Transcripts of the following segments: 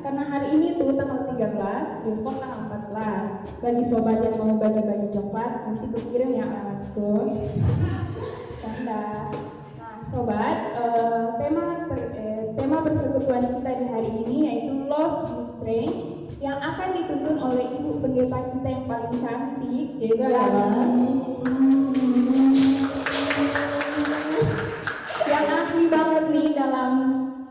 karena hari ini tuh tanggal 13, besok tanggal 14. Bagi sobat yang mau bagi-bagi coklat, nanti gue kirim ya alamatku. Canda. Nah, sobat, tema persekutuan kita di hari ini yaitu Love is Strange, yang akan dituntun oleh ibu pendeta kita yang paling cantik, Yaitu adalah yang ahli banget nih dalam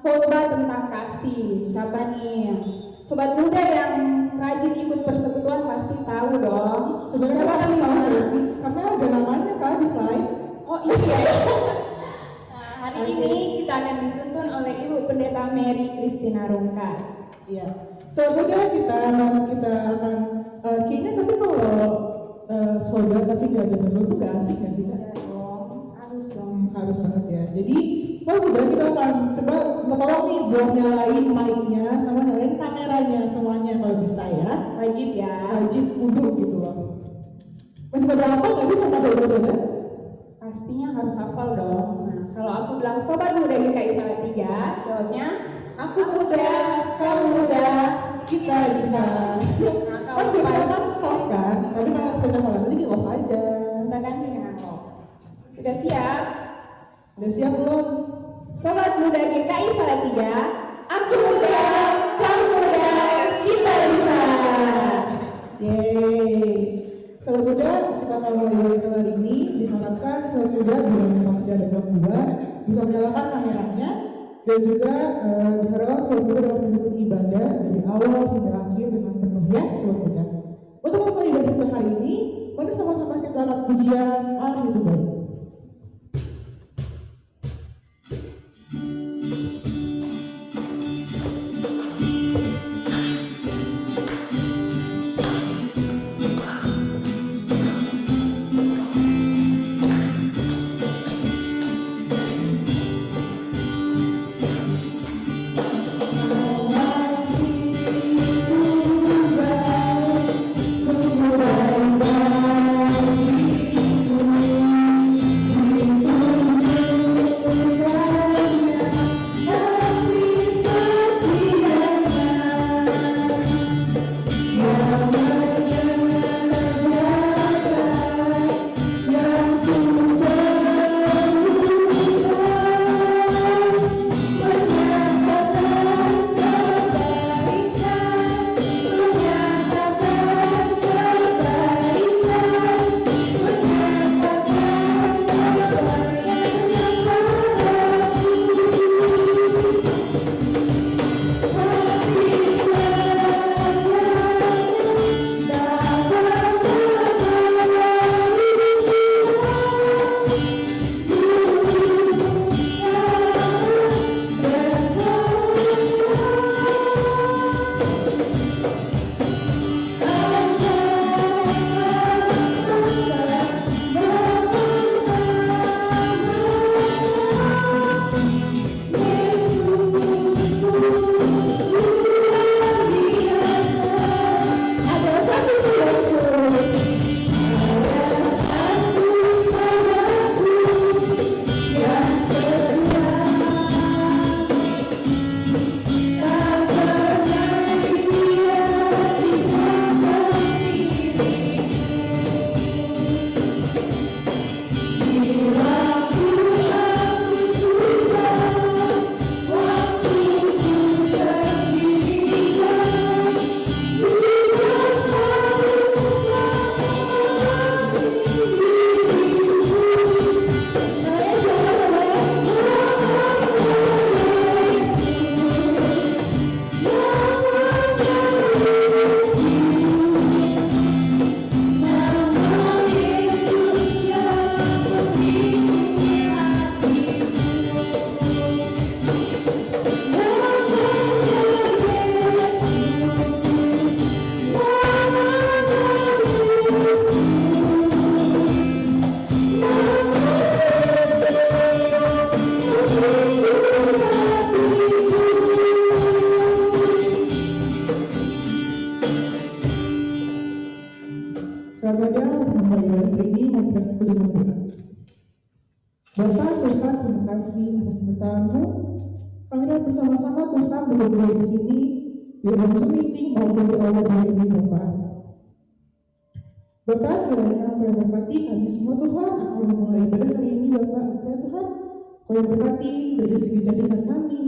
khotbah tentang kasih. Siapa nih? Sobat muda yang rajin ikut persekutuan pasti tahu dong. sebenarnya Siapa pasti nih? tahu nggak sih? Karena ada namanya kan di slide. Oh iya. Nah, hari ini kita akan dituntun oleh Ibu Pendeta Mary Christina Rungka. Iya. Sebenarnya kita akan kayaknya tapi kalau saudara tapi nggak ada dulu tuh gak asik nggak sih Kak? Ya dong, harus dong. Harus banget ya. Jadi udah kita akan coba tolong nih buat nyalain mic-nya sama nyalain kameranya semuanya kalau bisa ya. Wajib ya. Wajib kudu gitu loh. Masih pada hafal nggak sih sama saudara? Pastinya harus hafal dong. Nah, kalau aku bilang sobat muda GKI Salatiga, jawabnya Aku muda, kamu muda, kita bisa. Nah, Kan kalau biasanya pas kan host kan, tapi kalau spesial malam ini di off aja. kita ganti dengan kok. Sudah siap? Udah siap belum? Sobat muda GKI Salatiga, aku muda, kamu muda, kita bisa. Yeay. Sobat muda, kita akan mulai kali ini. Diharapkan sobat muda bila memang tidak ada gangguan bisa menyalakan kameranya dan juga diharapkan sobat muda dapat mengikuti ibadah dari awal hingga akhir dengan penuh ya sobat muda. Untuk memulai ibadah kita hari ini, mari sama-sama kita angkat pujian Allah itu baik. Bapak Tuhan, terima kasih atas berkatamu. Kami bersama-sama Tuhan berdua di sini di dalam meeting maupun di awal hari ini Bapak. Bapak kiranya Kau yang berkati kami semua Tuhan akan memulai ibadah hari ini Bapak. Ya Tuhan, Kau yang berkati dari segi jadikan kami,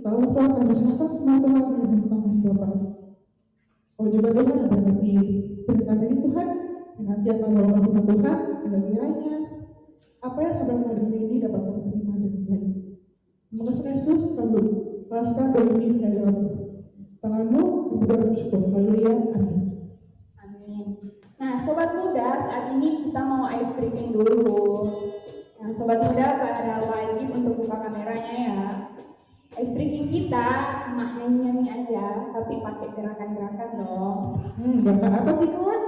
tahu Tuhan kami serahkan semua Tuhan yang berkati Bapak. Kau juga Tuhan yang berkati berkat ini Tuhan, yang nanti akan membawa kami Tuhan, dan kiranya apa yang sedang hari ini dapat kami terima dengan baik. Semoga Tuhan Yesus kami lepaskan dari ini dari dalam tangan-Mu, kami bersyukur. Haleluya, amin. Amin. Nah, sobat muda, saat ini kita mau ice drinking dulu. Nah, sobat muda pada wajib untuk buka kameranya ya. Ice drinking kita cuma nyanyi-nyanyi aja, tapi pakai gerakan-gerakan dong. Gerakan apa sih Kak?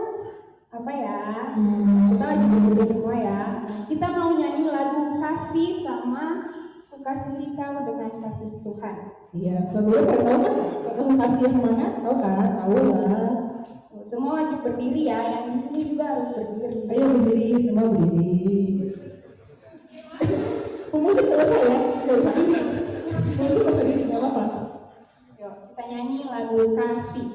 Apa ya? Kita wajib ikut semua ya. Kita mau nyanyi lagu kasih sama Ku Kasihi Kau dengan Kasih Tuhan. Iya, sebelum tahu kan kasih yang mana? Tahu kan? Tahu lah. Semua wajib berdiri ya, yang di sini juga harus berdiri. Ayo berdiri, semua berdiri. Musik nggak usah ya, nggak usah diri. Musik nggak usah diri, nggak apa-apa. Yuk, kita nyanyi lagu kasih.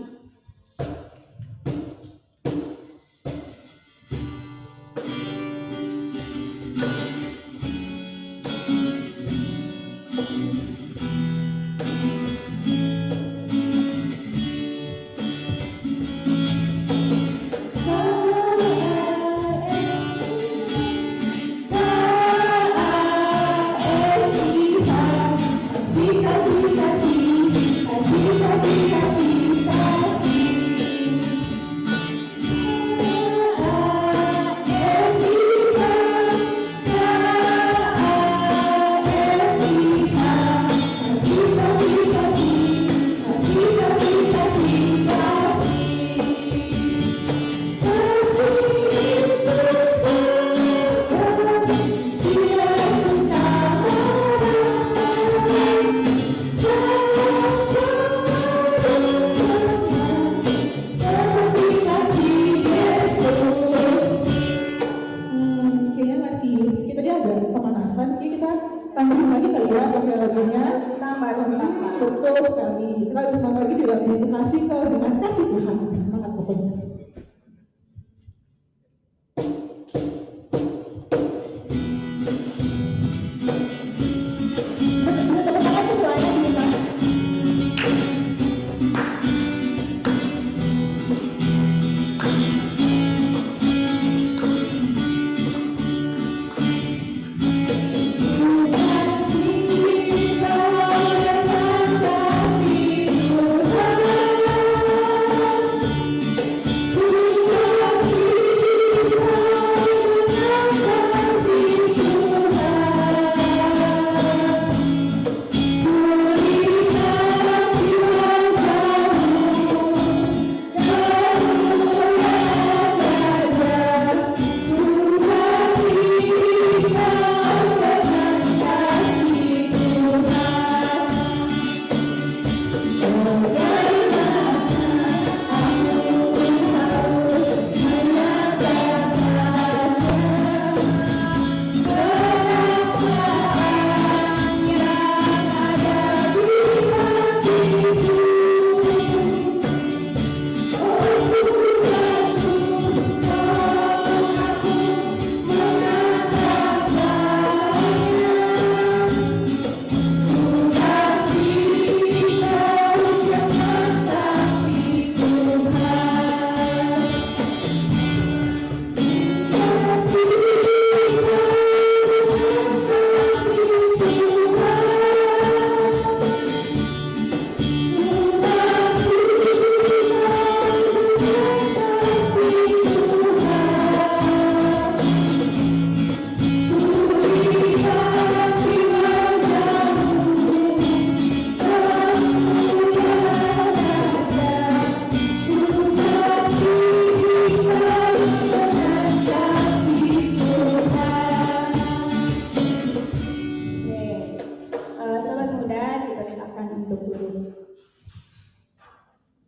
Betul sekali. Kita harus semangat lagi di dalam kasih Kau dengan kasih Tuhan. Semangat pokoknya.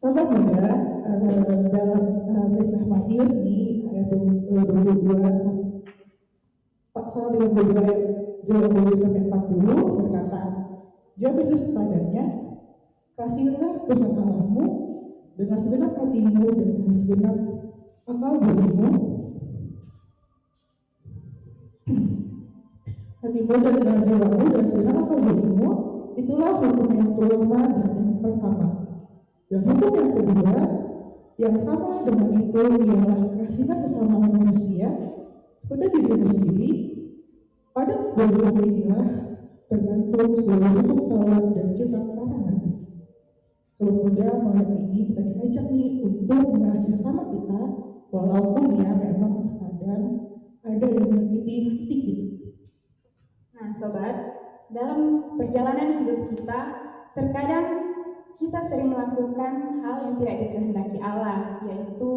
Sobat muda, dalam kisah Matius nih ayat 22 pasal 32 ayat 20 sampai 40 berkata, jawab Yesus kepadanya, kasihilah Tuhan Allahmu dengan segenap hatimu dan dengan segenap akal budimu, hatimu dan dengan jiwamu dan segenap akal budimu, itulah hukum yang terutama dan yang pertama. Dan hukum yang kedua, yang sama dengan itu ialah kasihlah sesama manusia seperti dirimu sendiri. Pada kedua inilah tergantung seluruh hukum Taurat dan kitab para nabi. Sobat muda, malam ini kita diajak nih untuk mengasihi sama kita, walaupun ya memang terkadang ada yang menyakiti hati kita. Nah, sobat, dalam perjalanan hidup kita, terkadang kita sering melakukan hal yang tidak dikehendaki Allah, yaitu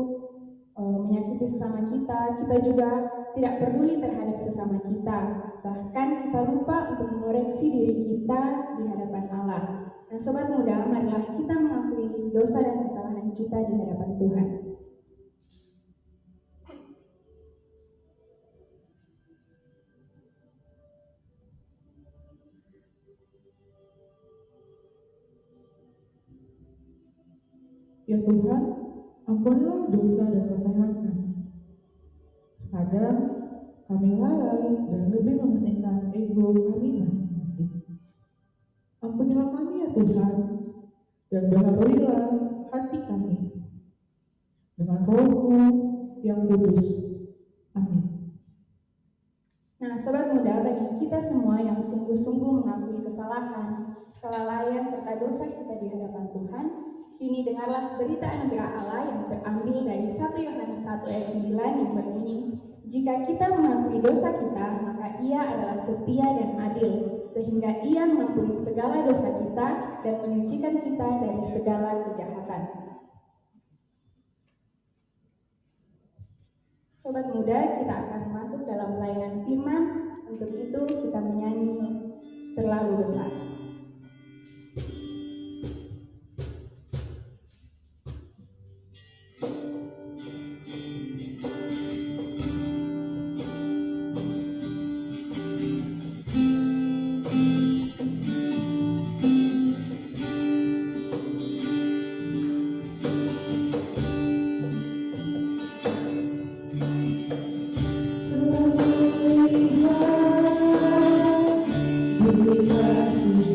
menyakiti sesama kita. Kita juga tidak peduli terhadap sesama kita. Bahkan kita lupa untuk mengoreksi diri kita di hadapan Allah. Nah, sobat muda, marilah kita mengakui dosa dan kesalahan kita di hadapan Tuhan. Ya Tuhan, ampunilah dosa dan kesalahan kami. Kadang kami lalai dan lebih mementingkan ego kami masing-masing. Ampunilah kami ya Tuhan, dan baharuilah hati kami dengan Roh-Mu yang kudus. Amin. Nah, sobat muda, bagi kita semua yang sungguh-sungguh mengakui kesalahan, kelalaian serta dosa kita di hadapan Tuhan, kini dengarlah berita anugerah Allah yang terambil dari 1 Yohanes 1 ayat 9 yang berbunyi, jika kita mengakui dosa kita, maka Ia adalah setia dan adil, sehingga Ia mengampuni segala dosa kita dan menyucikan kita dari segala kejahatan. Sobat muda, kita akan masuk dalam pelayanan firman. Untuk itu kita menyanyi Terlalu Besar. Beri kasih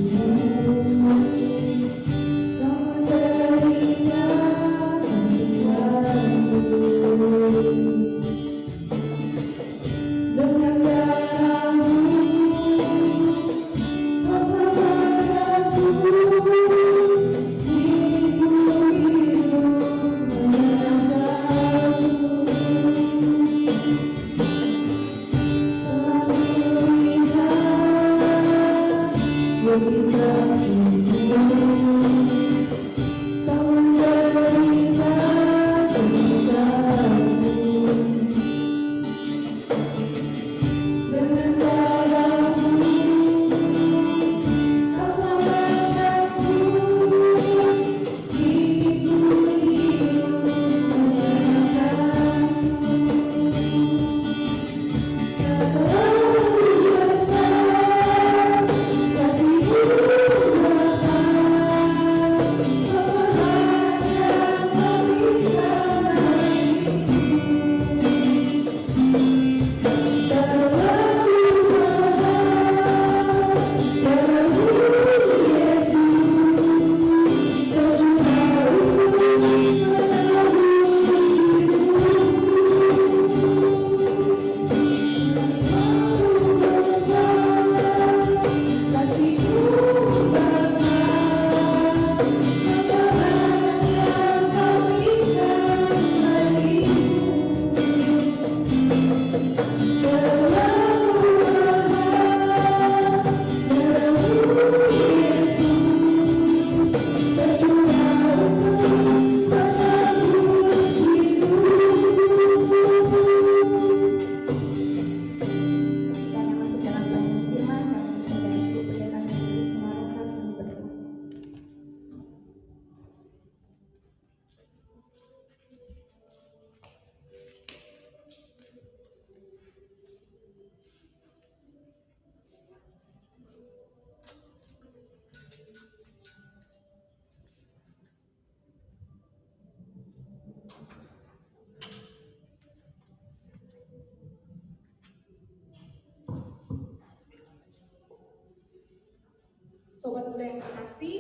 Saudara yang terkasih,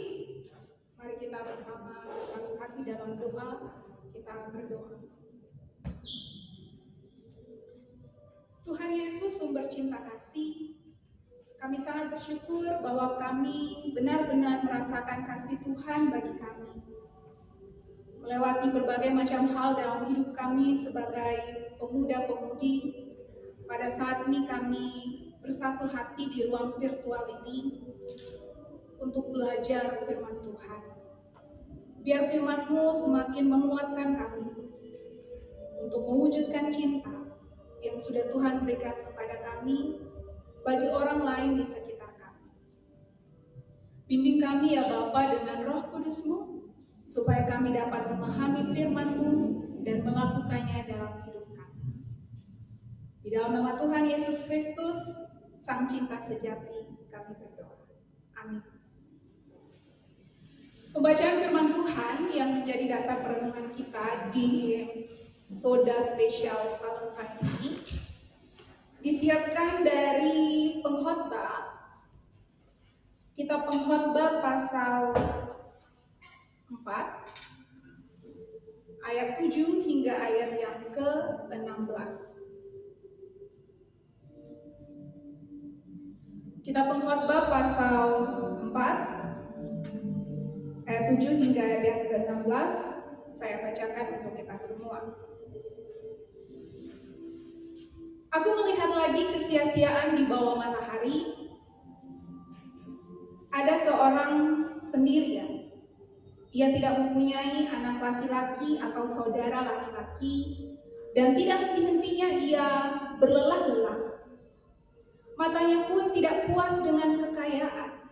mari kita bersama bersatu hati dalam doa, kita berdoa. Tuhan Yesus, sumber cinta kasih, kami sangat bersyukur bahwa kami benar-benar merasakan kasih Tuhan bagi kami. Melewati berbagai macam hal dalam hidup kami sebagai pemuda-pemudi, pada saat ini kami bersatu hati di ruang virtual ini untuk belajar firman Tuhan. Biar firman-Mu semakin menguatkan kami untuk mewujudkan cinta yang sudah Tuhan berikan kepada kami bagi orang lain di sekitar kami. Bimbing kami ya Bapa dengan Roh Kudus-Mu, supaya kami dapat memahami firman-Mu dan melakukannya dalam hidup kami. Di dalam nama Tuhan Yesus Kristus, Sang Cinta Sejati, kami berdoa. Amin. Pembacaan firman Tuhan yang menjadi dasar perenungan kita di Soda Spesial Valentine ini disiapkan dari Pengkhotbah, kitab Pengkhotbah pasal 4 ayat 7 hingga ayat yang ke-16. Kitab Pengkhotbah pasal 4 ayat 7 hingga ayat yang ke-16 saya bacakan untuk kita semua. Aku melihat lagi kesia-siaan di bawah matahari. Ada seorang sendirian. Ia tidak mempunyai anak laki-laki atau saudara laki-laki, dan tidak henti-hentinya ia berlelah-lelah. Matanya pun tidak puas dengan kekayaan.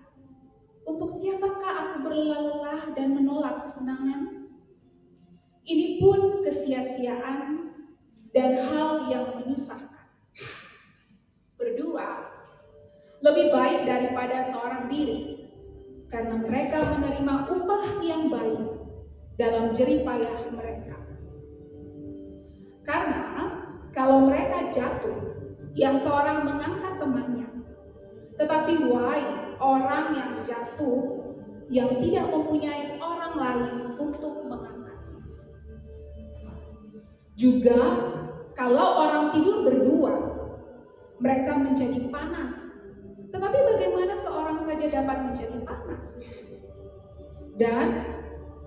Untuk siapakah aku berlelah-lelah dan menolak kesenangan? Ini pun kesia-siaan dan hal yang menyusahkan. Berdua lebih baik daripada seorang diri, karena mereka menerima upah yang baik dalam jerih payah mereka. Karena kalau mereka jatuh, yang seorang mengangkat temannya, tetapi wahai orang yang jatuh, yang tidak mempunyai orang lain untuk mengangkatnya. Juga kalau orang tidur berdua, mereka menjadi panas. Tetapi bagaimana seorang saja dapat menjadi panas? Dan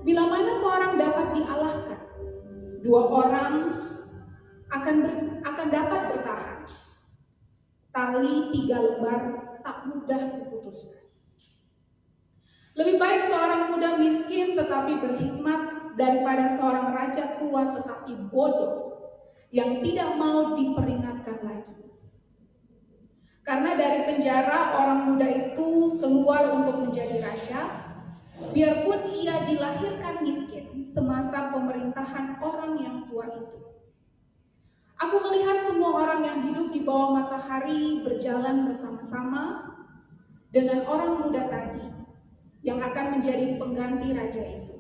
bila mana seorang dapat dialahkan, dua orang akan dapat bertahan. Tali 3 lembar tak mudah diputuskan. Lebih baik seorang muda miskin tetapi berhikmat daripada seorang raja tua tetapi bodoh yang tidak mau diperingatkan lagi. Karena dari penjara orang muda itu keluar untuk menjadi raja, biarpun ia dilahirkan miskin semasa pemerintahan orang yang tua itu. Aku melihat semua orang yang hidup di bawah matahari berjalan bersama-sama dengan orang muda tadi yang akan menjadi pengganti raja itu.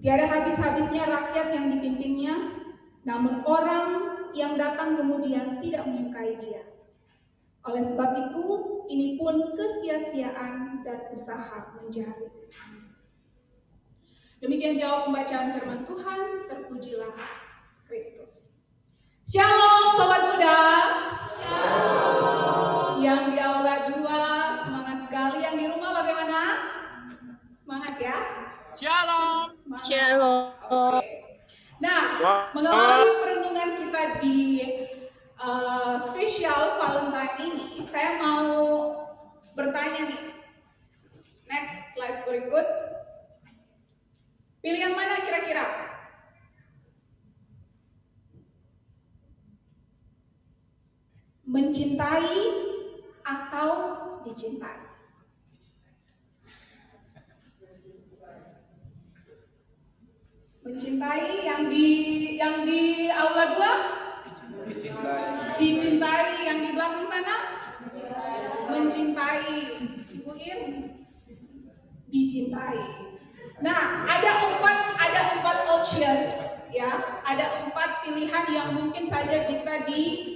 Tiada habis-habisnya rakyat yang dipimpinnya, namun orang yang datang kemudian tidak menyukai dia. Oleh sebab itu, ini pun kesia-siaan dan usaha mencari. Demikian jawab pembacaan firman Tuhan, terpujilah Kristus. Shalom Sobat Muda. Shalom. Yang di aula 2, semangat sekali. Yang di rumah bagaimana? Semangat ya? Shalom. Semangat. Shalom. Okay. Nah, mengawali perenungan kita di spesial Valentine ini, saya mau bertanya nih. Next slide berikut. Pilihan mana kira-kira? Mencintai atau dicintai? Mencintai yang di aula 2? Dicintai. Yang di belakang sana? Mencintai. Ibu Ir? Dicintai. Nah, ada empat option, ya. Ada 4 pilihan yang mungkin saja bisa diambil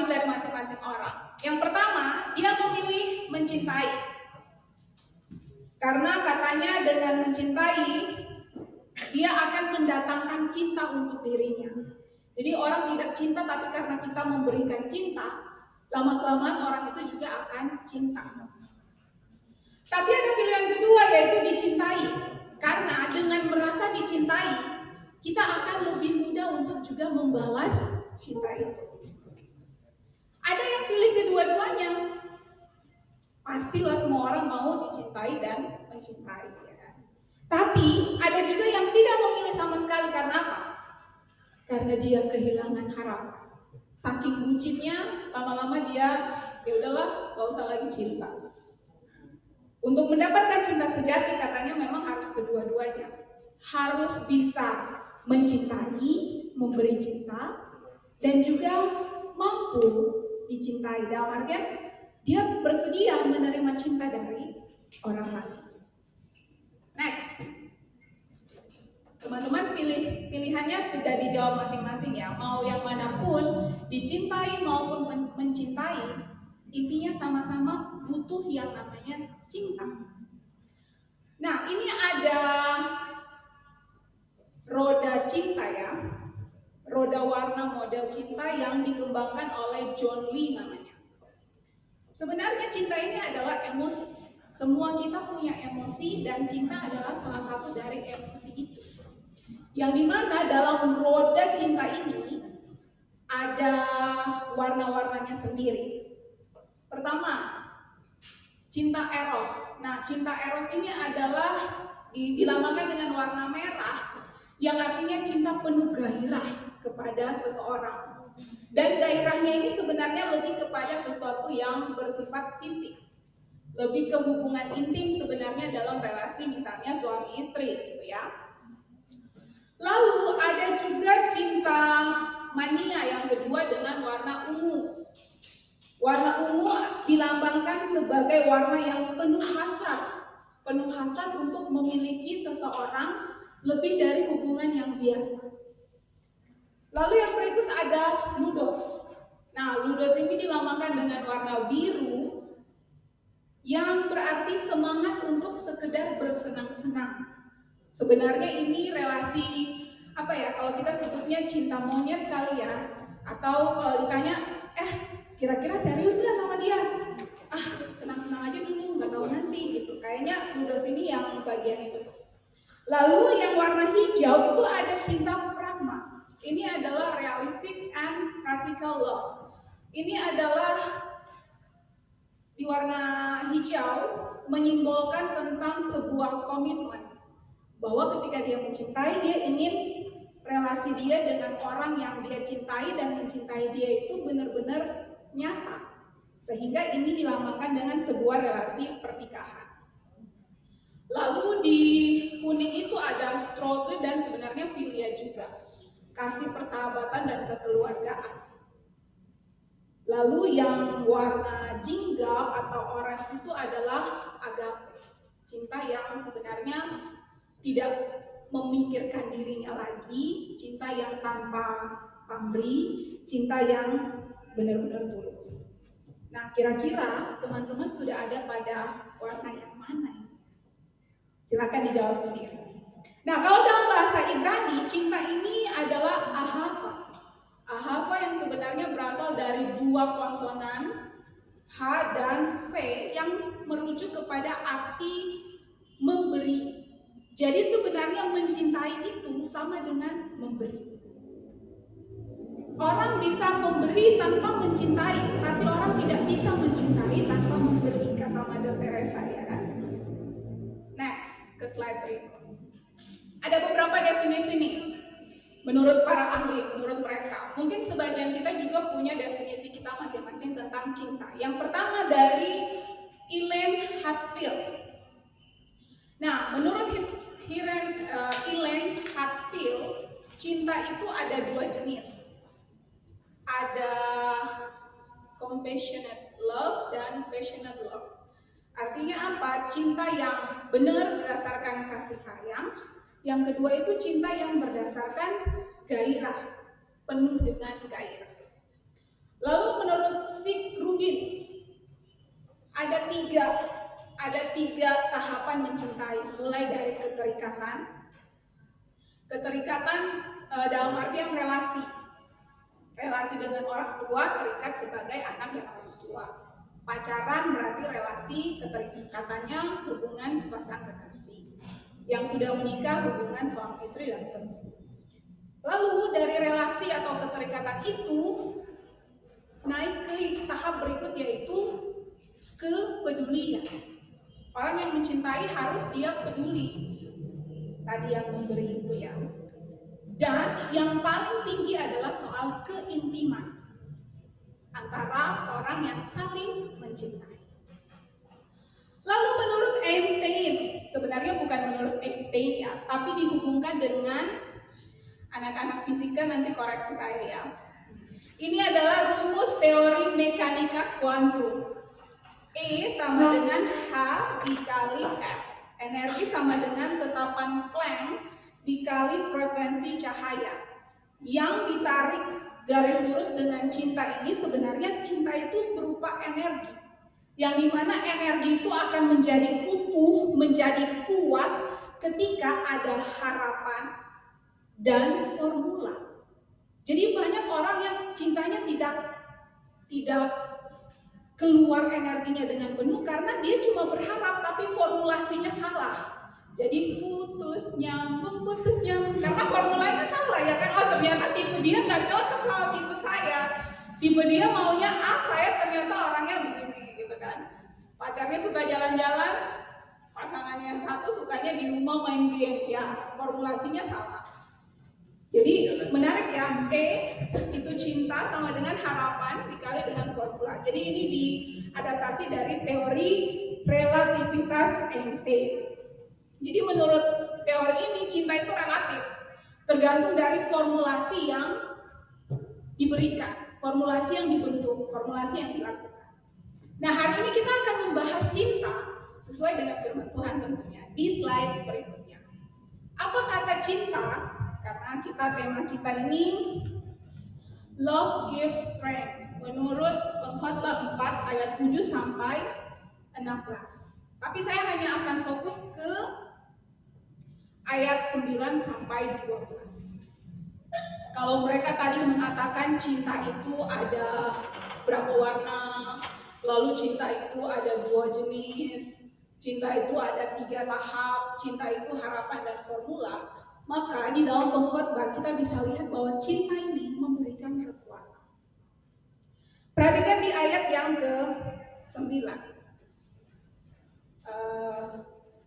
dari masing-masing orang. Yang pertama, dia memilih mencintai. Karena katanya dengan mencintai, dia akan mendatangkan cinta untuk dirinya. Jadi orang tidak cinta, tapi karena kita memberikan cinta, lama-kelamaan orang itu juga akan cinta. Tapi ada pilihan kedua, yaitu dicintai. Karena dengan merasa dicintai, kita akan lebih mudah untuk juga membalas cinta itu. Ada yang pilih kedua-duanya. Pastilah semua orang mau dicintai dan mencintai, ya kan? Tapi ada juga yang tidak memilih sama sekali. Karena apa? Karena dia kehilangan harapan. Saking bucinnya, lama-lama dia ya udahlah, gak usah lagi cinta. Untuk mendapatkan cinta sejati, katanya memang harus kedua-duanya. Harus bisa mencintai, memberi cinta, dan juga mampu dicintai. Dalam artian dia bersedia menerima cinta dari orang lain. Next, teman-teman pilihannya sudah dijawab masing-masing ya. Mau yang manapun, dicintai maupun mencintai, intinya sama-sama butuh yang namanya cinta. Nah, ini ada roda cinta ya. Roda warna model cinta yang dikembangkan oleh John Lee namanya. Sebenarnya cinta ini adalah emosi. Semua kita punya emosi dan cinta adalah salah satu dari emosi itu. Yang dimana dalam roda cinta ini ada warna-warnanya sendiri. Pertama, cinta eros. Nah, cinta eros ini adalah dilambangkan dengan warna merah, yang artinya cinta penuh gairah kepada seseorang. Dan gairahnya ini sebenarnya lebih kepada sesuatu yang bersifat fisik, lebih ke hubungan intim sebenarnya dalam relasi misalnya suami istri gitu ya. Lalu ada juga cinta mania yang kedua dengan warna ungu. Warna ungu dilambangkan sebagai warna yang penuh hasrat untuk memiliki seseorang lebih dari hubungan yang biasa. Lalu yang berikut ada ludos. Nah, ludos ini dilambangkan dengan warna biru yang berarti semangat untuk sekedar bersenang-senang. Sebenarnya ini relasi apa ya, kalau kita sebutnya cinta monyet kali ya. Atau kalau ditanya, kira-kira serius gak sama dia? Senang-senang aja dulu, gak tahu nanti gitu. Kayaknya ludos ini yang bagian itu. Lalu yang warna hijau itu ada cinta pragma. Ini adalah realistic and practical love. Ini adalah di warna hijau menyimbolkan tentang sebuah komitmen. Bahwa ketika dia mencintai, dia ingin relasi dia dengan orang yang dia cintai dan mencintai dia itu benar-benar nyata. Sehingga ini dilambangkan dengan sebuah relasi pernikahan. Lalu di kuning itu ada struggle dan sebenarnya filia juga. Kasih persahabatan dan kekeluargaan. Lalu yang warna jingga atau orange itu adalah agape. Cinta yang sebenarnya tidak memikirkan dirinya lagi, cinta yang tanpa pamrih, cinta yang benar-benar tulus. Nah, kira-kira teman-teman sudah ada pada warna yang mana ini? Silakan dijawab sendiri. Nah, kalau dalam bahasa Ibrani, cinta ini adalah ahava. Ahava yang sebenarnya berasal dari dua konsonan H dan V yang merujuk kepada arti memberi. Jadi sebenarnya mencintai itu sama dengan memberi. Orang bisa memberi tanpa mencintai, tapi orang tidak bisa mencintai tanpa memberi, kata Mother Teresa ya kan. Next, ke slide berikut. Ada beberapa definisi nih, menurut para ahli, menurut mereka. Mungkin sebagian kita juga punya definisi kita masing-masing tentang cinta. Yang pertama dari Elaine Hatfield. Nah, menurut Elaine Hatfield, cinta itu ada dua jenis. Ada compassionate love dan passionate love. Artinya apa? Cinta yang benar berdasarkan kasih sayang. Yang kedua itu cinta yang berdasarkan gairah, penuh dengan gairah. Lalu menurut Sig Rubin, ada tiga ada 3 tahapan mencintai, mulai dari keterikatan. Keterikatan dalam artian relasi dengan orang tua, terikat sebagai anak dan orang tua. Pacaran berarti relasi, keterikatannya hubungan sepasang kekasih. Yang sudah menikah hubungan suami istri dan seterusnya. Lalu dari relasi atau keterikatan itu naik ke tahap berikut, yaitu kepedulian. Orang yang mencintai harus dia peduli. Tadi yang memberi itu ya. Dan yang paling tinggi adalah soal keintiman antara orang yang saling mencintai. Lalu menurut Einstein, sebenarnya bukan menurut Einstein ya, tapi dihubungkan dengan anak-anak fisika, nanti koreksi saya ya. Ini adalah rumus teori mekanika kuantum. E sama dengan H dikali F. Energi sama dengan tetapan Planck dikali frekuensi cahaya. Yang ditarik garis lurus dengan cinta ini, sebenarnya cinta itu berupa energi. Yang dimana energi itu akan menjadi utuh, menjadi kuat ketika ada harapan dan formula. Jadi banyak orang yang cintanya tidak keluar energinya dengan penuh karena dia cuma berharap tapi formulasinya salah. Jadi putus nyambung karena formulanya salah ya kan. Oh ternyata tipe dia nggak cocok sama tipe saya. Tipe dia maunya A, saya ternyata orangnya begini gitu kan. Pacarnya suka jalan-jalan, pasangannya yang satu sukanya di rumah main game, ya formulasinya salah. Jadi menarik ya, E itu cinta sama dengan harapan dikali dengan formula. Jadi ini diadaptasi dari teori relativitas Einstein. Jadi menurut teori ini cinta itu relatif, tergantung dari formulasi yang diberikan, formulasi yang dibentuk, formulasi yang dilakukan. Nah hari ini kita akan membahas cinta sesuai dengan firman Tuhan tentunya di slide berikutnya. Apa kata cinta? Karena tema kita ini love gives strength menurut Pengkhotbah 4 ayat 7 sampai 16. Tapi saya hanya akan fokus ke ayat 9 sampai 12. Kalau mereka tadi mengatakan cinta itu ada berapa warna, lalu cinta itu ada 2 jenis, cinta itu ada 3 tahap, cinta itu harapan dan formula. Maka di dalam Pengkhotbah kita bisa lihat bahwa cinta ini memberikan kekuatan. Perhatikan di ayat yang ke-9.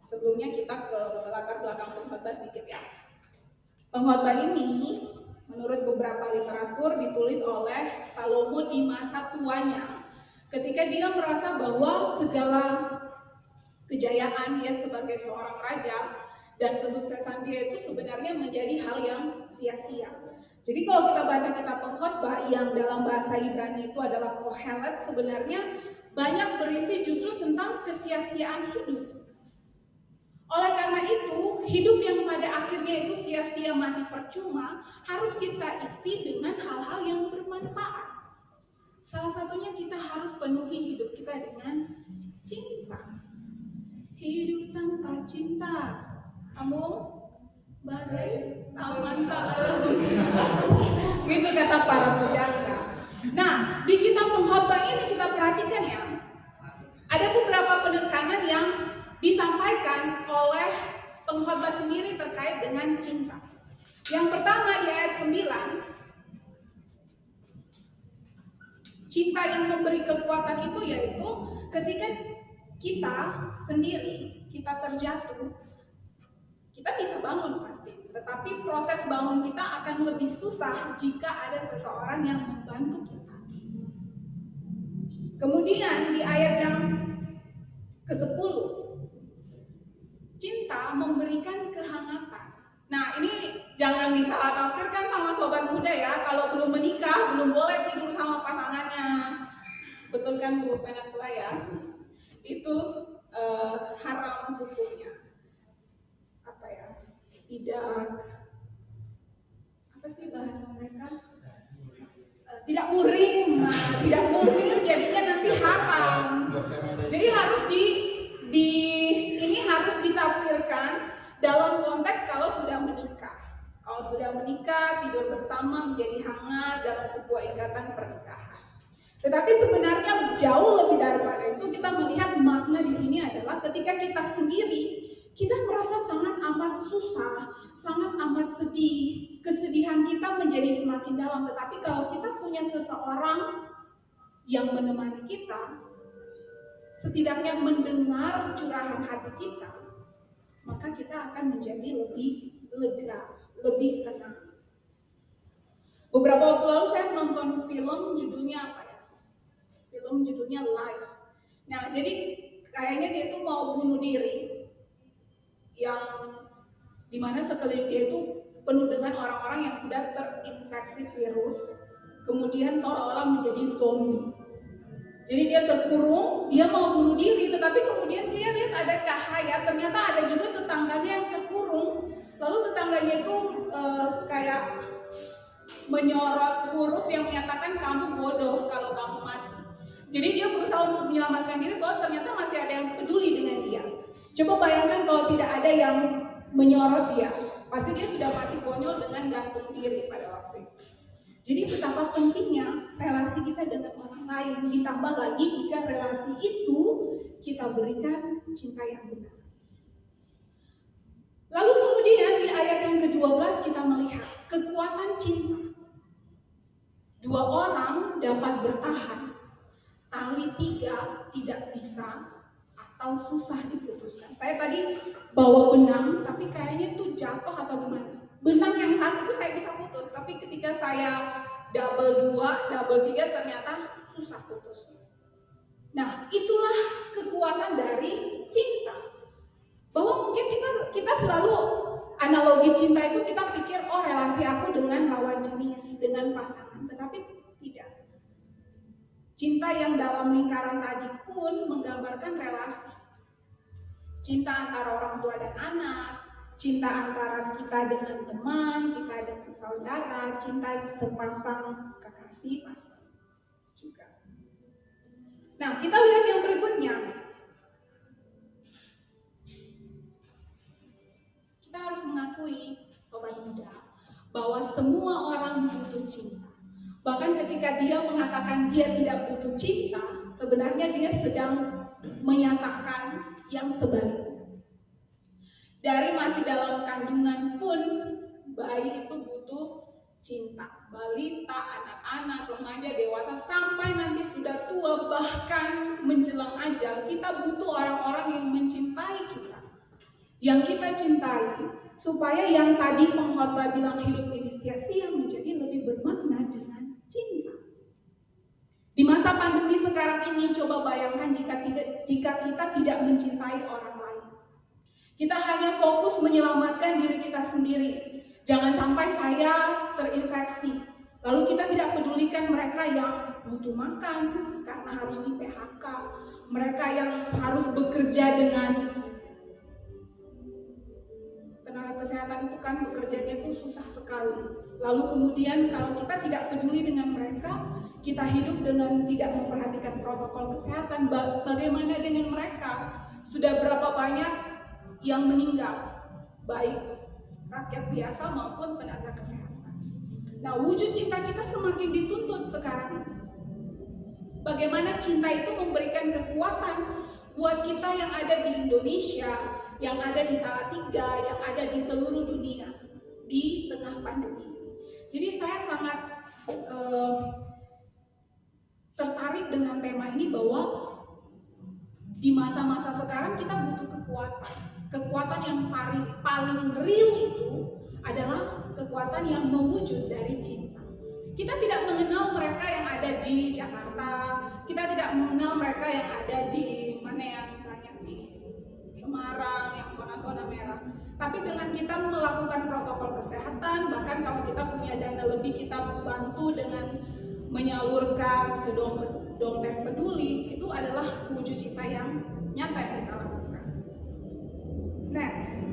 Sebelumnya kita ke latar belakang Pengkhotbah sedikit ya. Pengkhotbah ini menurut beberapa literatur ditulis oleh Salomo di masa tuanya. Ketika dia merasa bahwa segala kejayaan dia sebagai seorang raja dan kesuksesan dia itu sebenarnya menjadi hal yang sia-sia. Jadi kalau kita baca kitab Pengkhotbah yang dalam bahasa Ibrani itu adalah Kohelet, sebenarnya banyak berisi justru tentang kesia-siaan hidup. Oleh karena itu, hidup yang pada akhirnya itu sia-sia mati percuma harus kita isi dengan hal-hal yang bermanfaat. Salah satunya kita harus penuhi hidup kita dengan cinta. Hidup tanpa cinta, kamu bagai taman tak berhenti. Gitu kata para pujangga. Nah, di kitab Pengkhotbah ini kita perhatikan ya, ada beberapa penekanan yang disampaikan oleh Pengkhotbah sendiri terkait dengan cinta. Yang pertama di ayat 9, cinta yang memberi kekuatan itu yaitu ketika kita sendiri, kita terjatuh, kita bisa bangun pasti, tetapi proses bangun kita akan lebih susah jika ada seseorang yang membantu kita. Kemudian di ayat yang ke-10, cinta memberikan kehangatan. Nah ini jangan disalah tafsirkan sama sobat muda ya, kalau belum menikah belum boleh tidur sama pasangannya. Betul kan Bu Penatua ya? Itu haram hukumnya. Apa sih bahasa mereka? Tidak murim, jadinya nanti haram. Jadi harus ini harus ditafsirkan dalam konteks kalau sudah menikah. Kalau sudah menikah, tidur bersama menjadi hangat dalam sebuah ikatan pernikahan. Tetapi sebenarnya jauh lebih daripada itu, kita melihat makna di sini adalah ketika kita sendiri, kita merasa sangat amat susah, sangat amat sedih. Kesedihan kita menjadi semakin dalam. Tetapi kalau kita punya seseorang yang menemani kita, setidaknya mendengar curahan hati kita, maka kita akan menjadi lebih lega, lebih tenang. Beberapa waktu lalu saya menonton film, judulnya apa ya? Film judulnya Life. Nah, jadi kayaknya dia itu mau bunuh diri, yang dimana sekeliling dia itu penuh dengan orang-orang yang sudah terinfeksi virus, kemudian seolah-olah menjadi zombie. Jadi dia terkurung, dia mau bunuh diri, tetapi kemudian dia lihat ada cahaya, ternyata ada juga tetangganya yang terkurung. Lalu tetangganya itu kayak menyorot huruf yang menyatakan kamu bodoh kalau kamu mati. Jadi dia berusaha untuk menyelamatkan diri bahwa ternyata masih ada yang peduli dengan dia. Coba bayangkan kalau tidak ada yang menyorot dia, pasti dia sudah mati konyol dengan gantung diri pada waktu itu. Jadi betapa pentingnya relasi kita dengan orang lain, ditambah lagi jika relasi itu kita berikan cinta yang benar. Lalu kemudian di ayat yang ke-12 kita melihat kekuatan cinta. Dua orang dapat bertahan, tali tiga tidak bisa atau susah diputuskan. Saya tadi bawa benang, tapi kayaknya tuh jatuh atau gimana. Benang yang satu itu saya bisa putus, tapi ketika saya double 2, double 3 ternyata susah putus. Nah, itulah kekuatan dari cinta. Bahwa mungkin kita selalu analogi cinta itu kita pikir, oh relasi aku dengan lawan jenis, dengan pasangan. Tetapi tidak. Cinta yang dalam lingkaran tadi pun menggambarkan relasi. Cinta antara orang tua dan anak, cinta antara kita dengan teman, kita dengan saudara, cinta sepasang kekasih pasti juga. Nah, kita lihat yang berikutnya. Kita harus mengakui, sobat muda, bahwa semua orang butuh cinta. Bahkan ketika dia mengatakan dia tidak butuh cinta, sebenarnya dia sedang menyatakan yang sebaliknya. Dari masih dalam kandungan pun, bayi itu butuh cinta. Balita, anak-anak, remaja, dewasa, sampai nanti sudah tua, bahkan menjelang ajal, kita butuh orang-orang yang mencintai kita. Yang kita cintai, supaya yang tadi pengkhotbah bilang hidup ini sia-sia menjadi lebih bermakna dengan cinta. Di masa pandemi sekarang ini, coba bayangkan jika kita tidak mencintai orang lain. Kita hanya fokus menyelamatkan diri kita sendiri. Jangan sampai saya terinfeksi. Lalu kita tidak pedulikan mereka yang butuh makan karena harus di PHK. Mereka yang harus bekerja dengan tenaga kesehatan itu kan bekerjanya itu susah sekali. Lalu kemudian kalau kita tidak peduli dengan mereka, kita hidup dengan tidak memperhatikan protokol kesehatan. Bagaimana dengan mereka? Sudah berapa banyak yang meninggal, baik rakyat biasa maupun tenaga kesehatan. Nah, wujud cinta kita semakin dituntut sekarang. Bagaimana cinta itu memberikan kekuatan buat kita yang ada di Indonesia, yang ada di Salatiga, yang ada di seluruh dunia di tengah pandemi. Jadi saya sangat tertarik dengan tema ini bahwa di masa-masa sekarang kita butuh kekuatan. Kekuatan yang paling real itu adalah kekuatan yang mewujud dari cinta. Kita tidak mengenal mereka yang ada di Jakarta, kita tidak mengenal mereka yang ada di mana yang banyak di Semarang, yang zona-zona merah. Tapi dengan kita melakukan protokol kesehatan, bahkan kalau kita punya dana lebih, kita bantu dengan menyalurkan ke dompet peduli, itu adalah wujud cinta yang nyata yang kita lakukan. Next,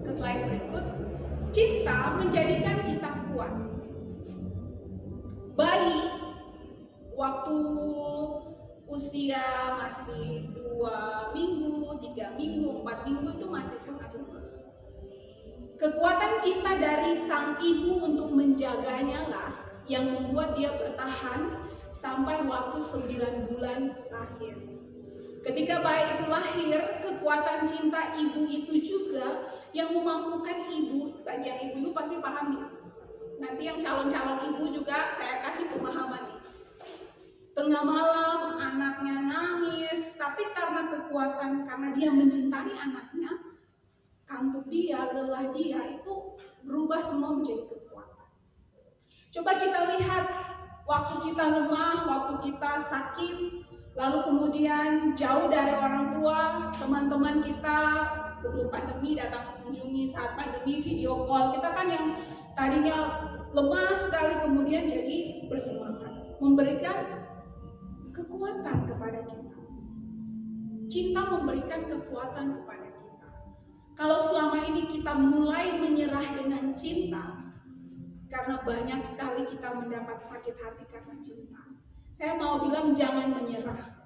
ke slide berikut. Cinta menjadikan kita kuat. Bayi waktu usia masih 2 minggu, 3 minggu, 4 minggu itu masih sangat lemah. Kekuatan cinta dari sang ibu untuk menjaganya lah yang membuat dia bertahan sampai waktu 9 bulan lahir. Ketika bayi itu lahir, kekuatan cinta ibu itu juga yang memampukan ibu. Bagi yang ibu itu pasti paham ya. Nanti yang calon-calon ibu juga saya kasih pemahaman nih. Tengah malam anaknya nangis, tapi karena kekuatan, karena dia mencintai anaknya, kantuk dia, lelah dia itu berubah semua menjadi kekuatan. Coba kita lihat waktu kita lemah, waktu kita sakit, lalu kemudian jauh dari orang tua, teman-teman kita sebelum pandemi datang mengunjungi, saat pandemi video call, kita kan yang tadinya lemah sekali kemudian jadi bersemangat, memberikan kekuatan kepada kita. Cinta memberikan kekuatan kepada kita. Kalau selama ini kita mulai menyerah dengan cinta, karena banyak sekali kita mendapat sakit hati karena cinta, saya mau bilang jangan menyerah.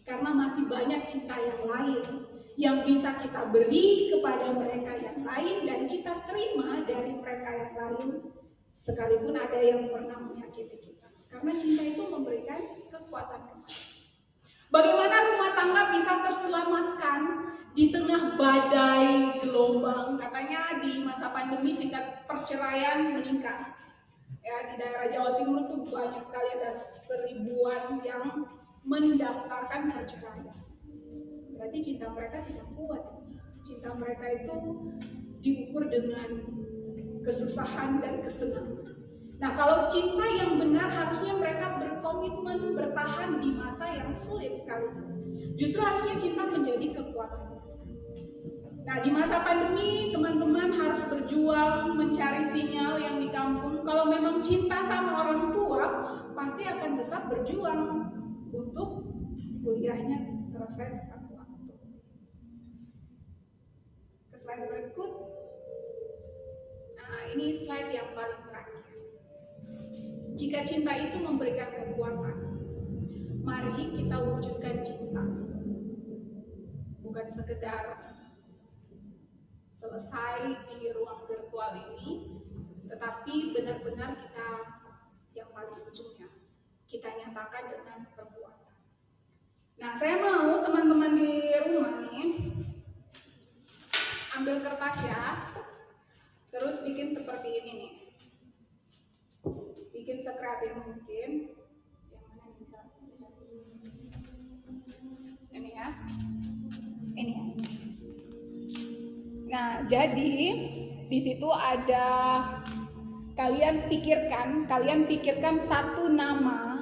Karena masih banyak cinta yang lain yang bisa kita beri kepada mereka yang lain dan kita terima dari mereka yang lain, sekalipun ada yang pernah menyakiti kita. Karena cinta itu memberikan kekuatan kembali. Bagaimana rumah tangga bisa terselamatkan di tengah badai gelombang? Katanya di masa pandemi tingkat perceraian meningkat. Ya, di daerah Jawa Timur tuh banyak sekali, ada 1000-an yang mendaftarkan perceraian. Berarti cinta mereka tidak kuat. Cinta mereka itu diukur dengan kesusahan dan kesenangan. Nah, kalau cinta yang benar harusnya mereka berkomitmen bertahan di masa yang sulit sekali. Justru harusnya cinta menjadi kekuatan. Nah, di masa pandemi teman-teman harus berjuang mencari sinyal yang di kampung. Kalau memang cinta sama orang tua, pasti akan tetap berjuang untuk kuliahnya selesai tepat waktu. Ke slide berikut. Nah, ini slide yang paling terakhir. Jika cinta itu memberikan kekuatan, mari kita wujudkan cinta. Bukan sekedar selesai di ruang virtual ini, tetapi benar-benar kita yang paling ujungnya, kita nyatakan dengan perbuatan. Nah, saya mau teman-teman di rumah nih, ambil kertas ya, terus bikin seperti ini nih. Bikin sekreatif mungkin. Yang mana bisa ini ya. Ini ya. Nah, jadi di situ ada kalian pikirkan 1 nama,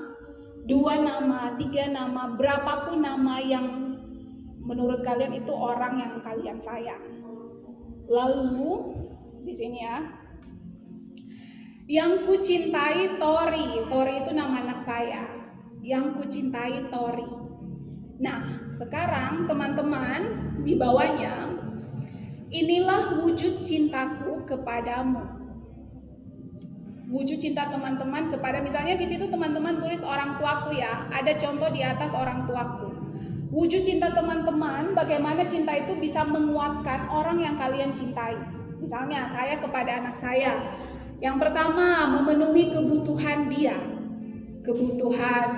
2 nama, 3 nama, berapapun nama yang menurut kalian itu orang yang kalian sayang. Lalu di sini ya. Yang kucintai Tori. Tori itu nama anak saya. Yang kucintai Tori. Nah, sekarang teman-teman di bawahnya, inilah wujud cintaku kepadamu. Wujud cinta teman-teman kepada, misalnya di situ teman-teman tulis orang tuaku ya. Ada contoh di atas orang tuaku. Wujud cinta teman-teman, bagaimana cinta itu bisa menguatkan orang yang kalian cintai. Misalnya saya kepada anak saya. Yang pertama, memenuhi kebutuhan dia, kebutuhan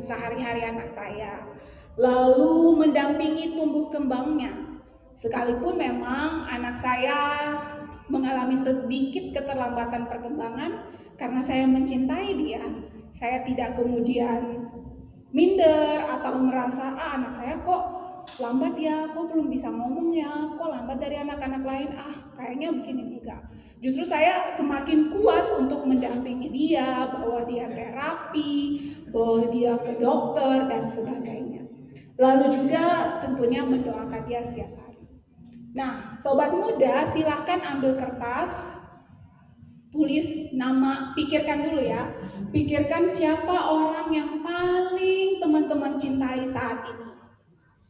sehari-hari anak saya. Lalu mendampingi tumbuh kembangnya. Sekalipun memang anak saya mengalami sedikit keterlambatan perkembangan, karena saya mencintai dia, saya tidak kemudian minder atau merasa anak saya kok lambat ya, kok belum bisa ngomong ya, kok lambat dari anak-anak lain, kayaknya begini. Enggak. Justru saya semakin kuat untuk mendampingi dia, bawa dia terapi, bawa dia ke dokter dan sebagainya. Lalu juga tentunya mendoakan dia setiap hari. Nah, sobat muda, silahkan ambil kertas, tulis nama, pikirkan dulu ya. Pikirkan siapa orang yang paling teman-teman cintai saat ini.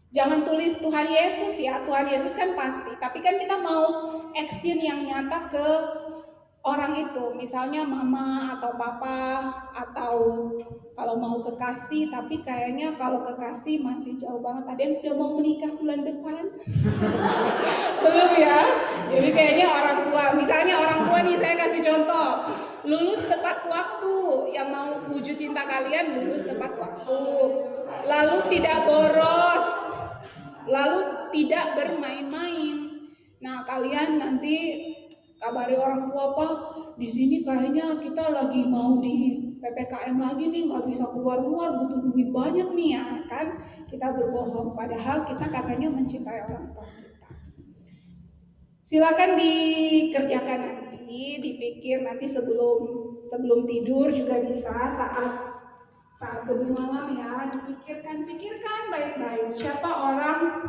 Jangan tulis Tuhan Yesus ya, Tuhan Yesus kan pasti. Tapi kan kita mau action yang nyata ke orang itu, misalnya mama atau papa, atau kalau mau kekasih, tapi kayaknya kalau kekasih masih jauh banget. Ada yang sudah mau menikah bulan depan? Belum ya? Jadi kayaknya orang tua, misalnya orang tua nih, saya kasih contoh, lulus tepat waktu, yang mau wujud cinta kalian lulus tepat waktu, lalu tidak boros, lalu tidak bermain-main. Nah, kalian nanti kabari orang tua, Pak, di sini kayaknya kita lagi mau di PPKM lagi nih, nggak bisa keluar-keluar, butuh duit banyak nih ya kan. Kita berbohong, padahal kita katanya mencintai orang tua kita. Silakan dikerjakan nanti, dipikir nanti sebelum tidur juga bisa, saat kedua malam ya, pikirkan baik-baik siapa orang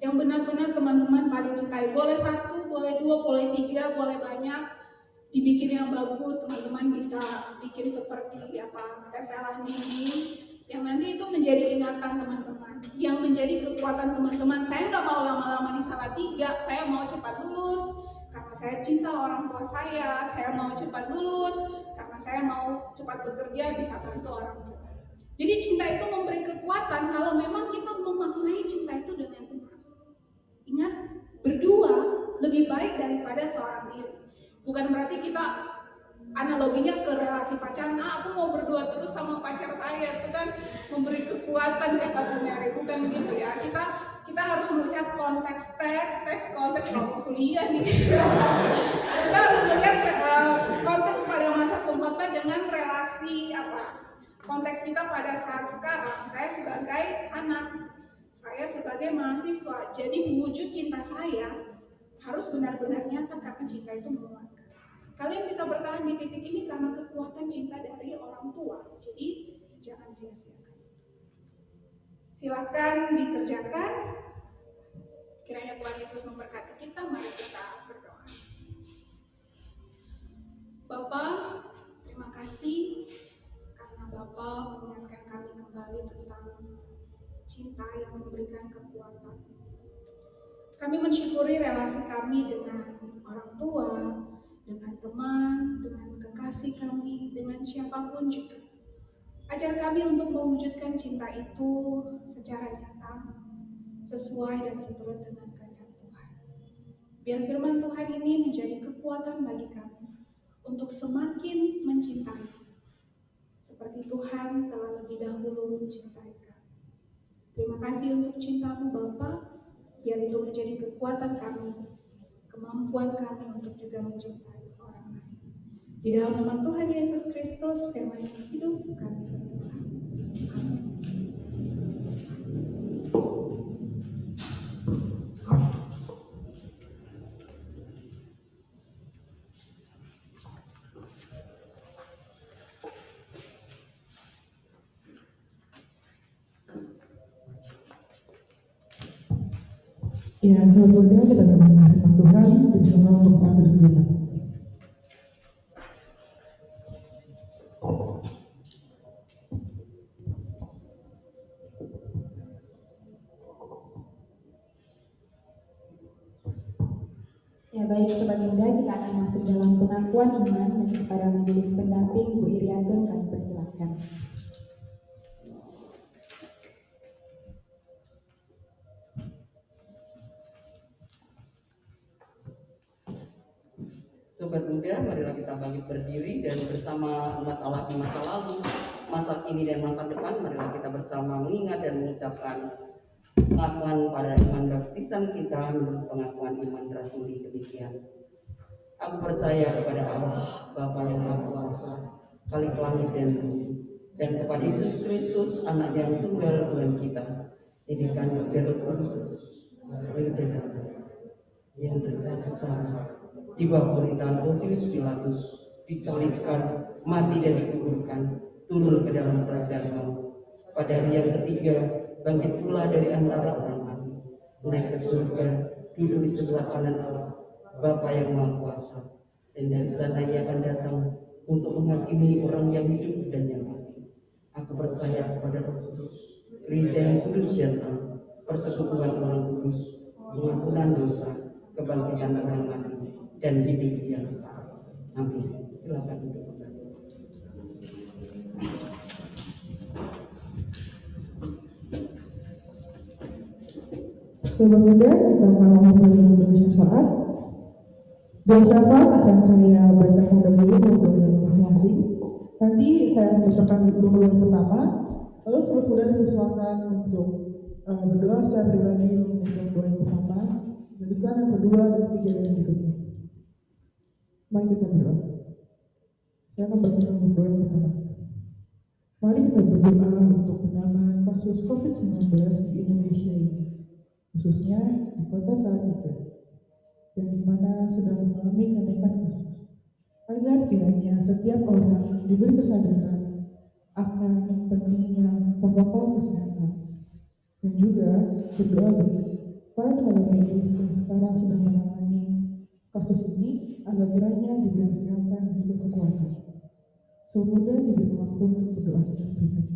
yang benar-benar teman-teman paling cintai. Boleh satu, boleh dua, boleh tiga, boleh banyak, dibikin yang bagus. Teman-teman bisa bikin seperti apa, tempelan dinding yang nanti itu menjadi ingatan teman-teman, yang menjadi kekuatan teman-teman. Saya nggak mau lama-lama di Salatiga, saya mau cepat lulus karena saya cinta orang tua saya mau cepat lulus karena saya mau cepat bekerja bisa bantu orang tua. Jadi cinta itu memberi kekuatan kalau memang kita memaknai cinta itu dengan benar. Ingat, berdua lebih baik daripada seorang diri. Bukan berarti kita analoginya ke relasi pacaran, aku mau berdua terus sama pacar saya, itu kan memberi kekuatan kata Bu Mary, bukan gitu ya. Kita harus melihat konteks konteks kalau kuliah nih. Kita harus melihat konteks pada masa pembuatan dengan relasi apa. Konteks kita pada saat sekarang, saya sebagai anak, saya sebagai mahasiswa, jadi wujud cinta saya harus benar-benar nyata karena cinta itu menguatkan. Kalian bisa bertahan di titik ini karena kekuatan cinta dari orang tua. Jadi jangan sia-siakan. Silakan dikerjakan. Kiranya Tuhan Yesus memberkati kita. Mari kita berdoa. Bapa, terima kasih karena Bapa mengingatkan kami kembali tentang cinta yang memberikan kekuatan. Kami mensyukuri relasi kami dengan orang tua, dengan teman, dengan kekasih kami, dengan siapapun juga. Ajar kami untuk mewujudkan cinta itu secara nyata, sesuai dan seturut dengan kehendak Tuhan. Biar firman Tuhan ini menjadi kekuatan bagi kami untuk semakin mencintai, seperti Tuhan telah lebih dahulu mencintai kami. Terima kasih untuk cinta-Mu Bapa, biar itu menjadi kekuatan kami, kemampuan kami untuk juga mencintai orang lain. Di dalam nama Tuhan Yesus Kristus, firman yang hidup kami berdoa. Amin. Ya, sebelumnya kita akan mendengarkan Tuhan bersama untuk saat bersedia. Ya baik Sobat Muda, kita akan masuk dalam pengakuan iman dan kepada majelis pendamping Bu Iriantun kami persilahkan. Sobat muda, marilah kita bangkit berdiri dan bersama umat Allah di masa lalu, masa kini dan masa depan, marilah kita bersama mengingat dan mengucapkan pengakuan pada iman baptisan kita menurut pengakuan iman rasuli demikian. Aku percaya kepada Allah, Bapa yang Maha Kuasa, Khalik langit dan bumi, dan kepada Yesus Kristus, Anak yang tunggal Tuhan kita, didikan dari Roh Kudus, yang berkasih sama di bawah pemerintahan Pontius Pilatus, disalibkan, mati dan dikuburkan, turun ke dalam kerajaan maut. Pada hari yang ketiga, bangkit pula dari antara orang mati, naik ke surga, duduk di sebelah kanan Allah, Bapa yang Maha Kuasa, dan dari sana Ia akan datang untuk menghakimi orang yang hidup dan yang mati. Aku percaya kepada Roh Kudus, Gereja yang kudus dan am, persekutuan orang kudus, pengampunan dosa, kebangkitan orang mati, dan hidup yang kekal. Amin. Silakan untuk berdoa. Sobat muda, kita mau memberi syafaat. Dan syafaat akan saya bacakan dahulu doa masing-masing. Nanti saya bacakan dulu yang pertama, lalu sobat muda dipersilakan untuk berdoa secara pribadi untuk doa yang pertama, lanjutkan yang kedua dan ketiga yang berikutnya. Mari kita berdoa. Saya akan bacakan berdoa yang pertama. Mari kita berdoa untuk penanganan kasus COVID-19 di Indonesia ini, khususnya di kota Salatiga, yang dimana sedang mengalami kenaikan kasus, agar kiranya setiap orang diberi kesadaran akan pentingnya protokol kesehatan, dan juga berdoa bagi para tenaga medis yang sekarang sedang menangani kasus ini, agar kiranya diberi kesehatan dan juga kekuatan. Semoga diberi waktu untuk berdoa secara pribadi.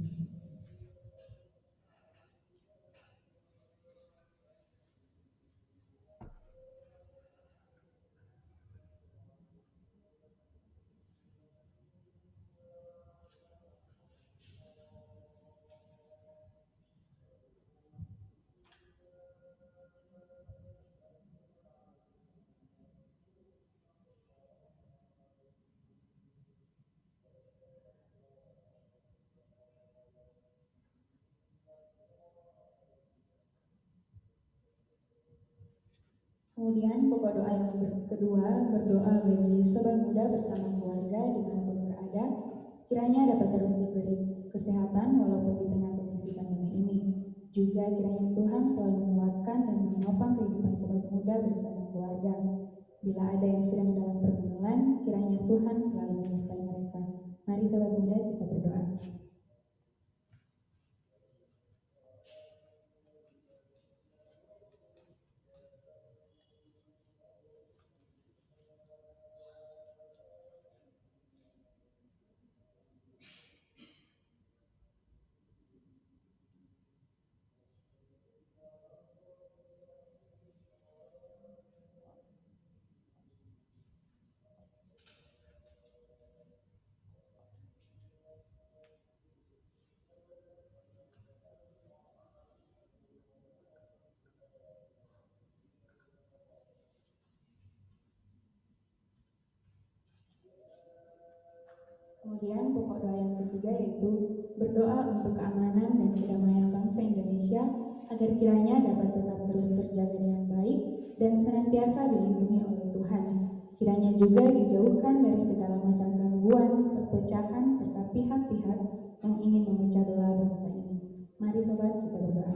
Kemudian pokok doa yang kedua, berdoa bagi sobat muda bersama keluarga dimanapun berada, kiranya dapat terus diberi kesehatan walaupun di tengah kondisi pandemi ini. Juga kiranya Tuhan selalu menguatkan dan menopang kehidupan sobat muda bersama keluarga. Bila ada yang sedang dalam pergumulan, kiranya Tuhan selalu menyertai mereka. Mari sobat muda kita berdoa. Kemudian pokok doa yang ketiga yaitu berdoa untuk keamanan dan kedamaian bangsa Indonesia agar kiranya dapat tetap terus terjaga dengan baik dan senantiasa dilindungi oleh Tuhan. Kiranya juga dijauhkan dari segala macam gangguan, perpecahan, serta pihak-pihak yang ingin memecah belah bangsa ini. Mari sobat kita berdoa.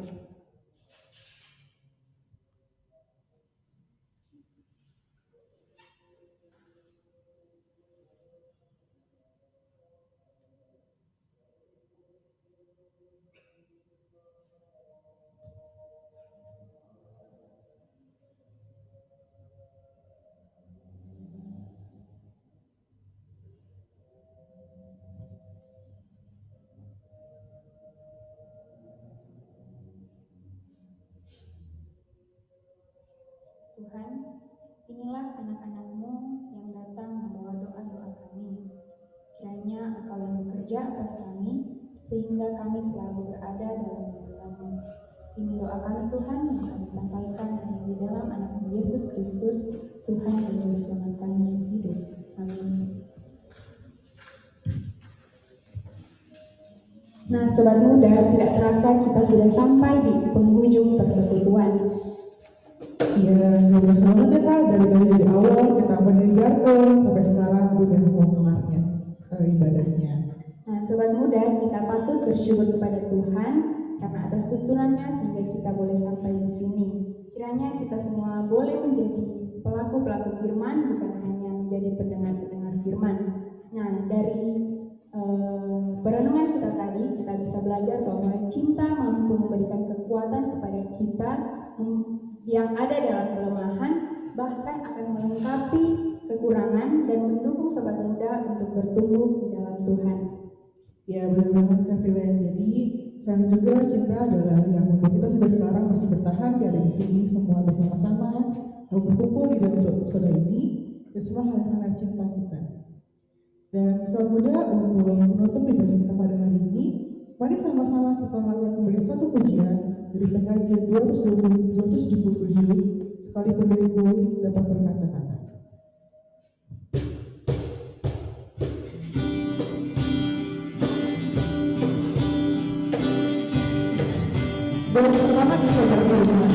Tuhan, inilah anak-anak-Mu yang datang membawa doa-doa kami. Kiranya Engkau yang bekerja atas kami, sehingga kami selalu berada dalam lindungan-Mu. Ini doa kami Tuhan yang kami sampaikan hanya di dalam anak-Mu Yesus Kristus, Tuhan dan Juru Selamat kami yang hidup. Amin. Nah, sobat muda, tidak terasa kita sudah sampai di penghujung persekutuan. Ya, nggak banget ya Kak, dari awal kita mengejarkan sampai sekarang udah mau kelarnya ibadahnya. Nah, sobat muda, kita patut bersyukur kepada Tuhan karena atas tuntunannya sehingga kita boleh sampai di sini. Kiranya kita semua boleh menjadi pelaku-pelaku firman, bukan hanya menjadi pendengar-pendengar firman. Nah, dari perenungan kita tadi, kita bisa belajar bahwa cinta mampu memberikan kekuatan kepada kita yang ada dalam kelemahan, bahkan akan melengkapi kekurangan dan mendukung sobat muda untuk bertumbuh di dalam Tuhan. Ya, benar banget Kak Filen. Jadi sayang juga cinta adalah yang membuat kita sampai sekarang masih bertahan di ada di sini semua bersama-sama, berkumpul di dalam saudara ini, dan semua hanya karena cinta kita. Dan sobat muda, untuk menutup ibadah kita pada hari ini, mari sama-sama kita melakukan kembali satu pujian dari PKJ 277 sekali pendiriku dapat berkata-kata. Dan pertama kita berdoa.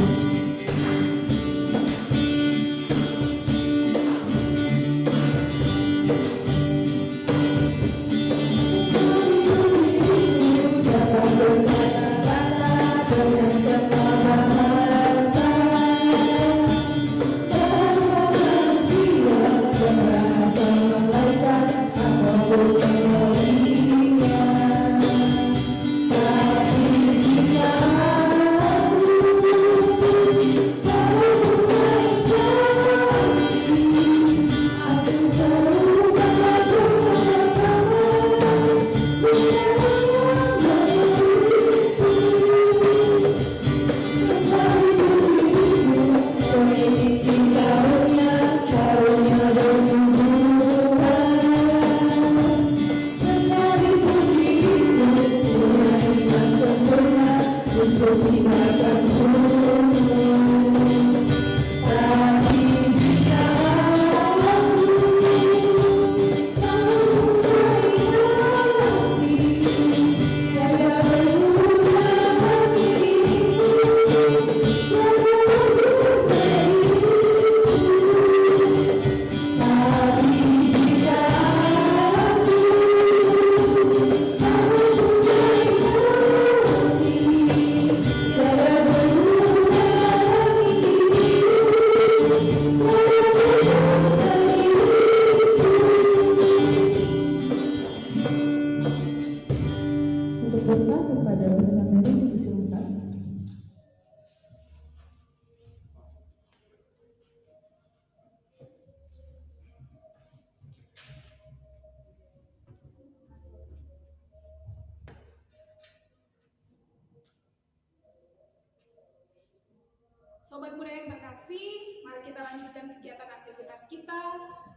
Sobat muda yang terkasih, mari kita lanjutkan kegiatan aktivitas kita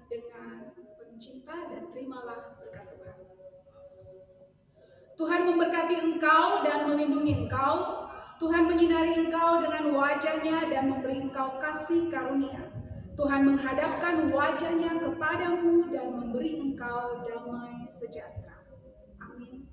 dengan penuh cinta dan terimalah berkat Tuhan. Tuhan memberkati engkau dan melindungi engkau. Tuhan menyinari engkau dengan wajah-Nya dan memberi engkau kasih karunia. Tuhan menghadapkan wajah-Nya kepadamu dan memberi engkau damai sejahtera. Amin.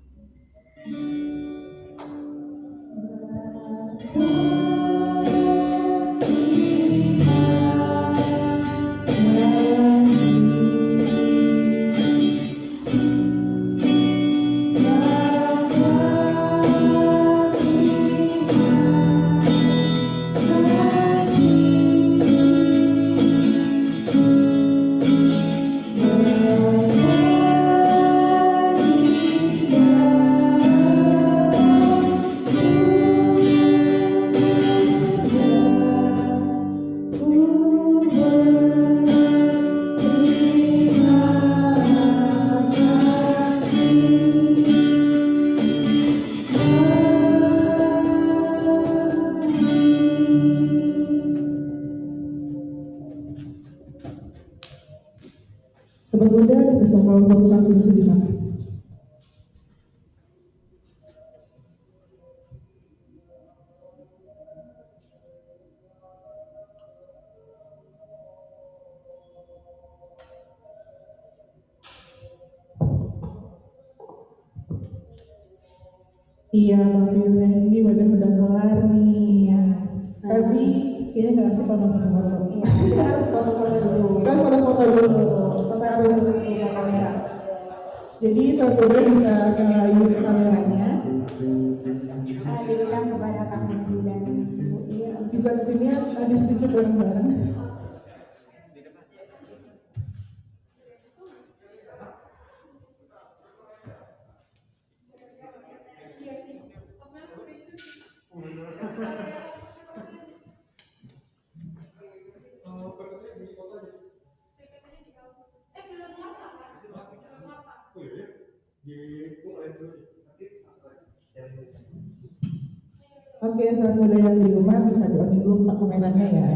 Sobat muda, bersama untuk lagu sejenak. Iya, tapi ini udah kelar nih. Tapi kayaknya nggak asik kalau foto-foto. Iya, kita harus foto-foto dulu. Kan foto-foto dulu. Sobat harus buka kamera. Jadi sobat muda bisa nyalain kameranya. Hadirkan kepada kami dan Bu Ir. Bisa di sini ada sedikit bareng-bareng. Oke, sobat muda yang di rumah bisa di-on dulu kameranya ya.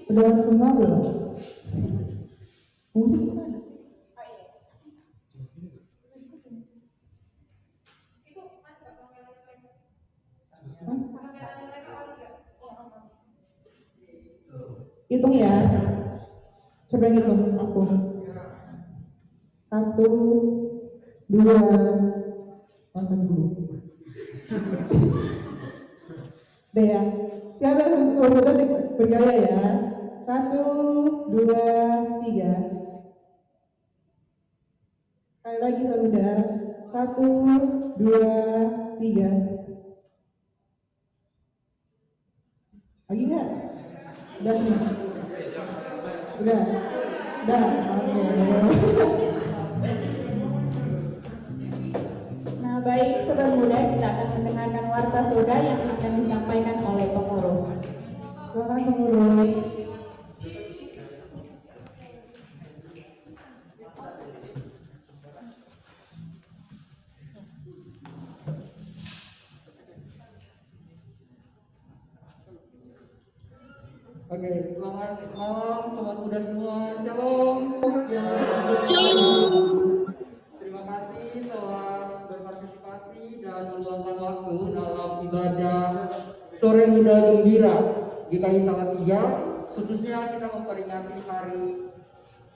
Udah semua belum? Musik mana? Hitung ya. Coba hitung aku. 1, 2, makan dulu. Deh ya. Siapa yang coba bergaya ya? 1, 2, 3. Sekali lagi udah. 1, 2, 3. Lagi nggak? Udah nih. Udah. Oke. Nah, baik sobat muda, kita akan mendengarkan warta soda yang akan disampaikan oleh pengurus. Silakan pengurus. Oke, selamat malam sobat muda semua. Shalom. Terima kasih telah berpartisipasi dan meluangkan waktu dalam ibadah Sore Muda Gembira GKI Salatiga. Khususnya kita memperingati hari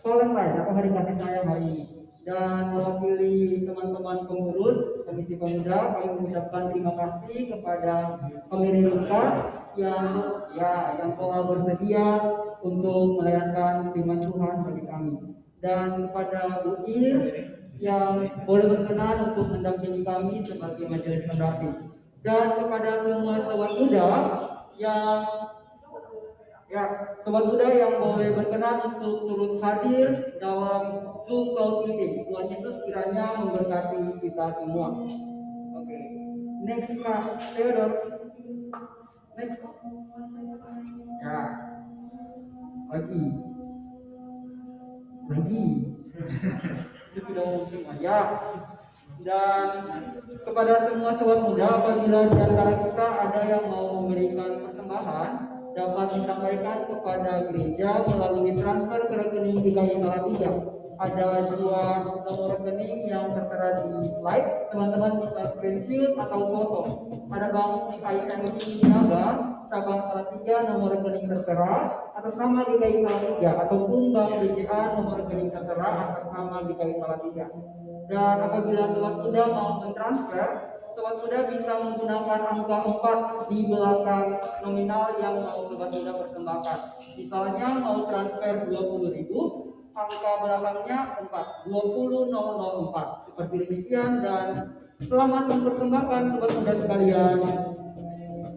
Valentine atau hari kasih sayang hari ini. Dan mewakili teman-teman pengurus Komisi Pemuda, kami mengucapkan terima kasih kepada Pemiri Luka yang telah bersedia untuk melayankan firman Tuhan bagi kami, dan kepada Bu Ir yang boleh berkenan untuk mendampingi kami sebagai majelis pendamping, dan kepada semua sobat muda yang sobat muda yang boleh berkenan untuk turut hadir dalam Zoom Cloud Meeting. Tuhan Yesus kiranya memberkati kita semua. Oke, next Kak Theodore. Next. Ya. Lagi. Itu sudah ngomong semua ya. Dan kepada semua sobat muda, apabila di antara kita ada yang mau memberikan persembahan, dapat disampaikan kepada gereja melalui transfer ke rekening GKI Salatiga. Ada 2 nomor rekening yang tertera di slide. Teman-teman bisa screenshot atau foto. Ada Bank IMB Niaga, cabang Salatiga, nomor rekening tertera atas nama GKI Salatiga, ataupun Bank BCA, nomor rekening tertera atas nama GKI Salatiga. Dan apabila sobat muda mau mentransfer, sobat muda bisa menggunakan angka 4 di belakang nominal yang mau sobat muda persembahkan. Misalnya mau transfer 20.000, angka belakangnya 4, 20.004. Seperti demikian, dan selamat mempersembahkan sobat muda sekalian.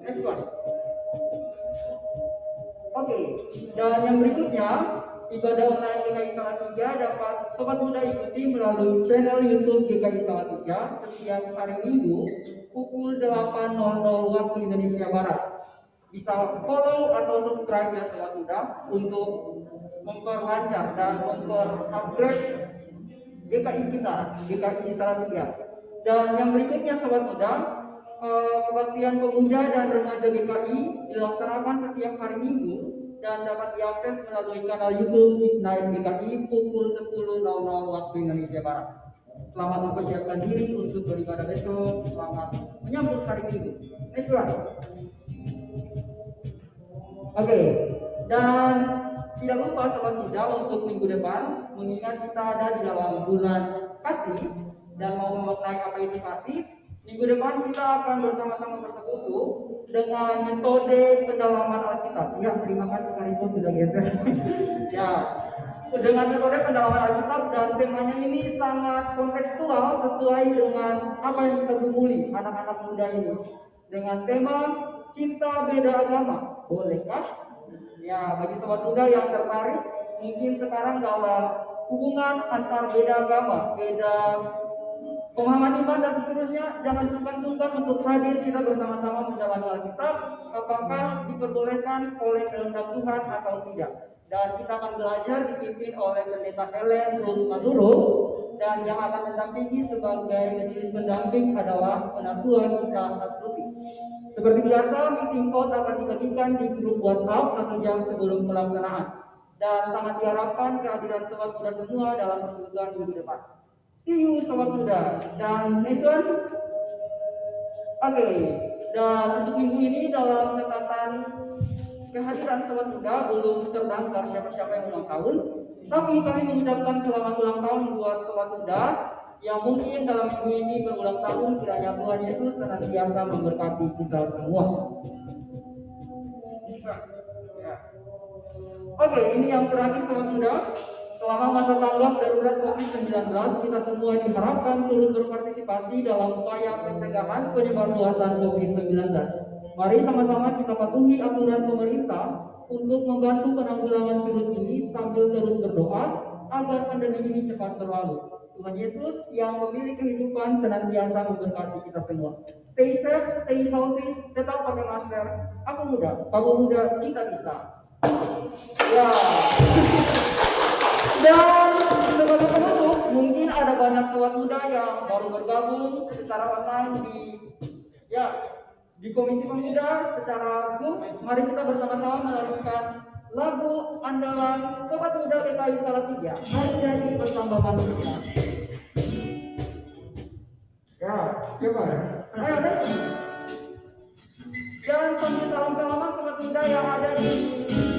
Next one. Oke, dan yang berikutnya, ibadah online GKI Salatiga dapat sobat muda ikuti melalui channel YouTube GKI Salatiga setiap hari Minggu pukul 8.00 waktu Indonesia Barat. Bisa follow atau subscribe ya sobat muda untuk memperlancar dan memperupgrade GKI kita, GKI Salatiga. Dan yang berikutnya sobat muda, kebaktian pemuda dan remaja GKI dilaksanakan setiap hari Minggu dan dapat diakses melalui kanal YouTube Ignite GKI pukul 10.00 waktu Indonesia Barat. Selamat mempersiapkan diri untuk beribadah besok. Selamat menyambut hari Minggu. Next one. Oke, dan tidak lupa sobat muda untuk minggu depan, mengingat kita ada di dalam bulan kasih dan mau memaknai apa itu kasih. Minggu depan kita akan bersama-sama bersekutu dengan metode pendalaman Alkitab. Ya, terima kasih Kariko sudah geser. Ya, dengan metode pendalaman Alkitab, dan temanya ini sangat kontekstual sesuai dengan apa yang kita gumuli anak-anak muda ini. Dengan tema cinta beda agama, bolehkah? Ya, bagi sobat muda yang tertarik, mungkin sekarang dalam hubungan antar beda agama, beda pemahaman iman dan seterusnya, jangan sungkan-sungkan untuk hadir kita bersama-sama mendalami Alkitab, apakah diperbolehkan oleh kehendak Tuhan atau tidak. Dan kita akan belajar dipimpin oleh Pendeta Helen Rum Maduro, dan yang akan mendampingi sebagai majelis pendamping adalah Penatua Gita Astuti. Seperti biasa, meeting code akan dibagikan di grup WhatsApp 1 jam sebelum pelaksanaan. Dan sangat diharapkan kehadiran sobat muda semua dalam persekutuan minggu depan. See you sobat muda. Dan next one. Oke, dan untuk minggu ini dalam catatan kehadiran sobat muda belum terdaftar siapa-siapa yang ulang tahun, tapi kami mengucapkan selamat ulang tahun buat sobat muda yang mungkin dalam minggu ini berulang tahun. Kiranya Tuhan Yesus senantiasa memberkati kita semua. Bisa. Ya. Oke, ini yang terakhir sobat muda. Selama masa tanggap darurat COVID-19, kita semua diharapkan turut berpartisipasi dalam upaya pencegahan penyebarluasan COVID-19. Mari sama-sama kita patuhi aturan pemerintah untuk membantu penanggulangan virus ini sambil terus berdoa agar pandemi ini cepat berlalu. Tuhan Yesus yang memilih kehidupan senantiasa memberkati kita semua. Stay safe, stay healthy, tetap pakai masker. Aku muda, kamu muda, kita bisa. Ya. Dan sebagai penutup, mungkin ada banyak sobat muda yang baru bergabung secara online di Komisi Pemuda secara Zoom. Mari kita bersama-sama melakukan lagu andalan Sobat Muda GKI Salatiga. Mari jadi bertambah manusia. Ya, gimana? Ayo, ayo. Dan sambil salam-salaman sobat muda yang ada di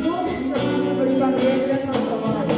Zoom bisa memberikan reaction sama-sama lain.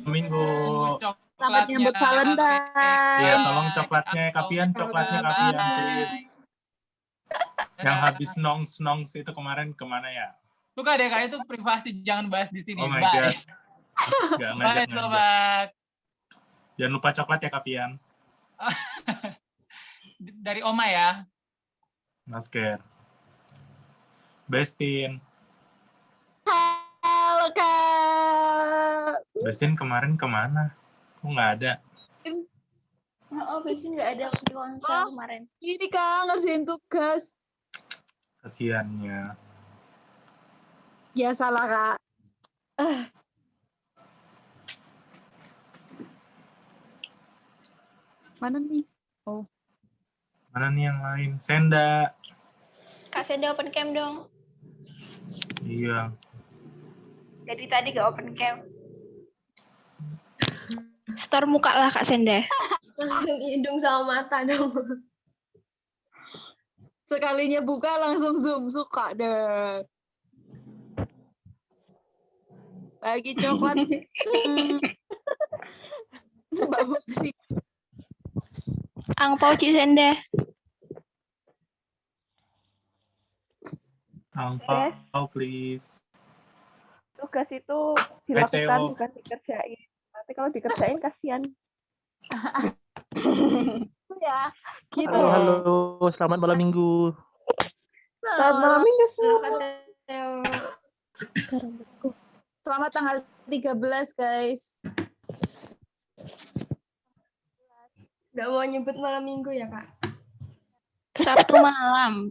Minggu. Selamat nyambut Valentine. Iya, tolong coklatnya, Kavian, please. Yang habis nongs itu kemarin kemana ya? Suka deh Kak, itu privasi, jangan bahas di sini. Oh my God. Gak Bye sobat. Jangan lupa coklat ya, Kavian. Dari Oma ya. Masker. Bestin. Halo Kak. Bestin kemarin kemana? Kok nggak ada? Oh, Bestin nggak ada di konser kemarin. Ini Kak, ngerjain tugas. Kasiannya. Ya salah Kak. Mana nih? Oh. Mana nih yang lain? Senda. Kak Senda open cam dong. Iya. Jadi tadi gak open cam. Store muka lah Kak Senda. Langsung hidung sama mata dong. Sekalinya buka langsung zoom, suka deh. Lagi coklat. Mbak Putri. Angpau Cik Senda. Angpau, please. Tugas itu dilakukan, Teo. bukan dikerjain. Nanti kalau dikerjain kasihan. Ya, gitu. Halo, selamat malam minggu. Selamat malam minggu semua. Selamat tanggal 13, guys. Gak mau nyebut malam minggu ya, Kak? Sabtu malam.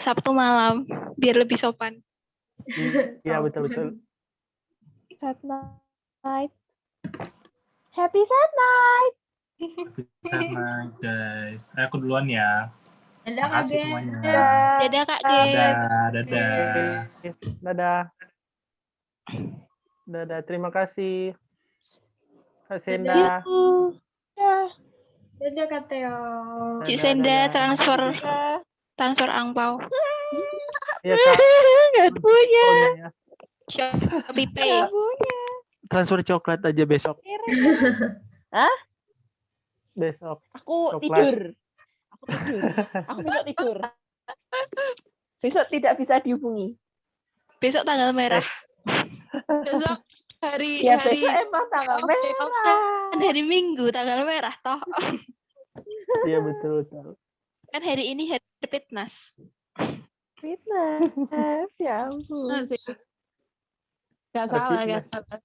Sabtu malam. Biar lebih sopan. Iya, betul-betul. Sad night. Happy sad night. Bisa naik, guys. Aku duluan ya. Dadah, Makasih Kak semuanya. Dadah Kak Gen. Dadah. Dadah. Dadah, terima kasih. Kak Senda. Dadah, Kak Teo. Cik Senda transfer Transfer angpau. Iya Kak. Nggak punya. Pokoknya ya. Shopee Pay. Nggak punya. Transfer coklat aja besok. Hah? Besok. Aku Coklat. tidur. Aku tidur. Aku besok tidur. Besok tidak bisa dihubungi. Besok tanggal merah. Besok hari Ya besok emang tanggal Oke, merah. Kan hari Minggu tanggal merah toh. Iya betul betul. Kan hari ini hari fitness. Fitness. Ya ampun. benar sih. Gak Ada salah, fitnah. gak salah.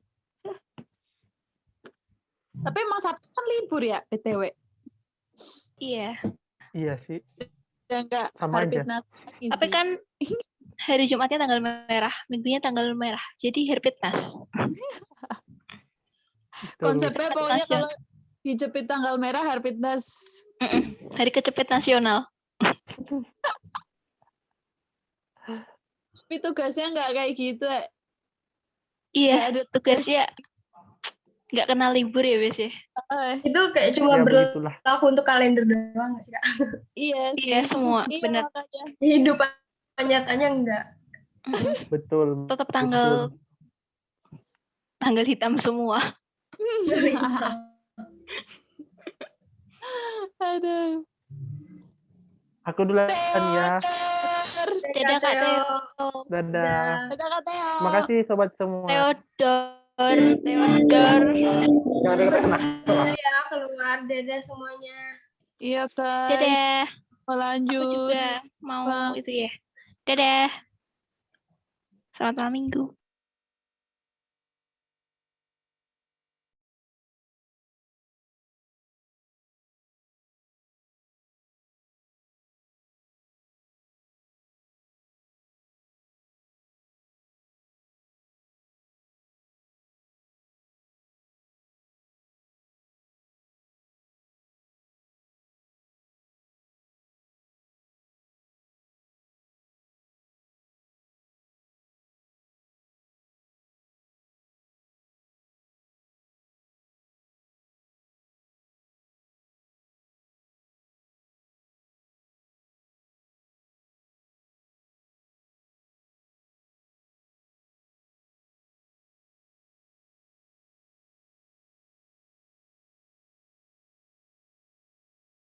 Tapi emang Sabtu kan libur ya, BTW. Iya. Iya sih. Dan enggak Sama hari aja. fitness lagi Tapi sih. kan hari Jumatnya tanggal merah, Minggunya tanggal merah. Jadi hari fitness. Betul. Konsepnya pokoknya Nasional. kalau dijepit tanggal merah hari fitness. Hari kecepit nasional. Tapi tugasnya nggak kayak gitu. Iya, Nggak ada tugasnya nggak kenal libur ya Bes ya. Itu kayak cuma Ya begitulah. berlaku untuk kalender doang nggak sih Kak? Iya sih. Iya semua, Iya, benar. makanya. Hidup nyatanya enggak. Betul. Tetap tanggal hitam semua. Aduh. Aku duluan ya. Dadah Kak Teo. Dadah. Dadah Kak Teo. Makasih sobat semua. Theodor. Jangan dekat Dadah ya keluar, dadah semuanya. Iya guys. Dadah. Mau Aku lanjut. juga mau itu ya. Dadah. Selamat malam Minggu.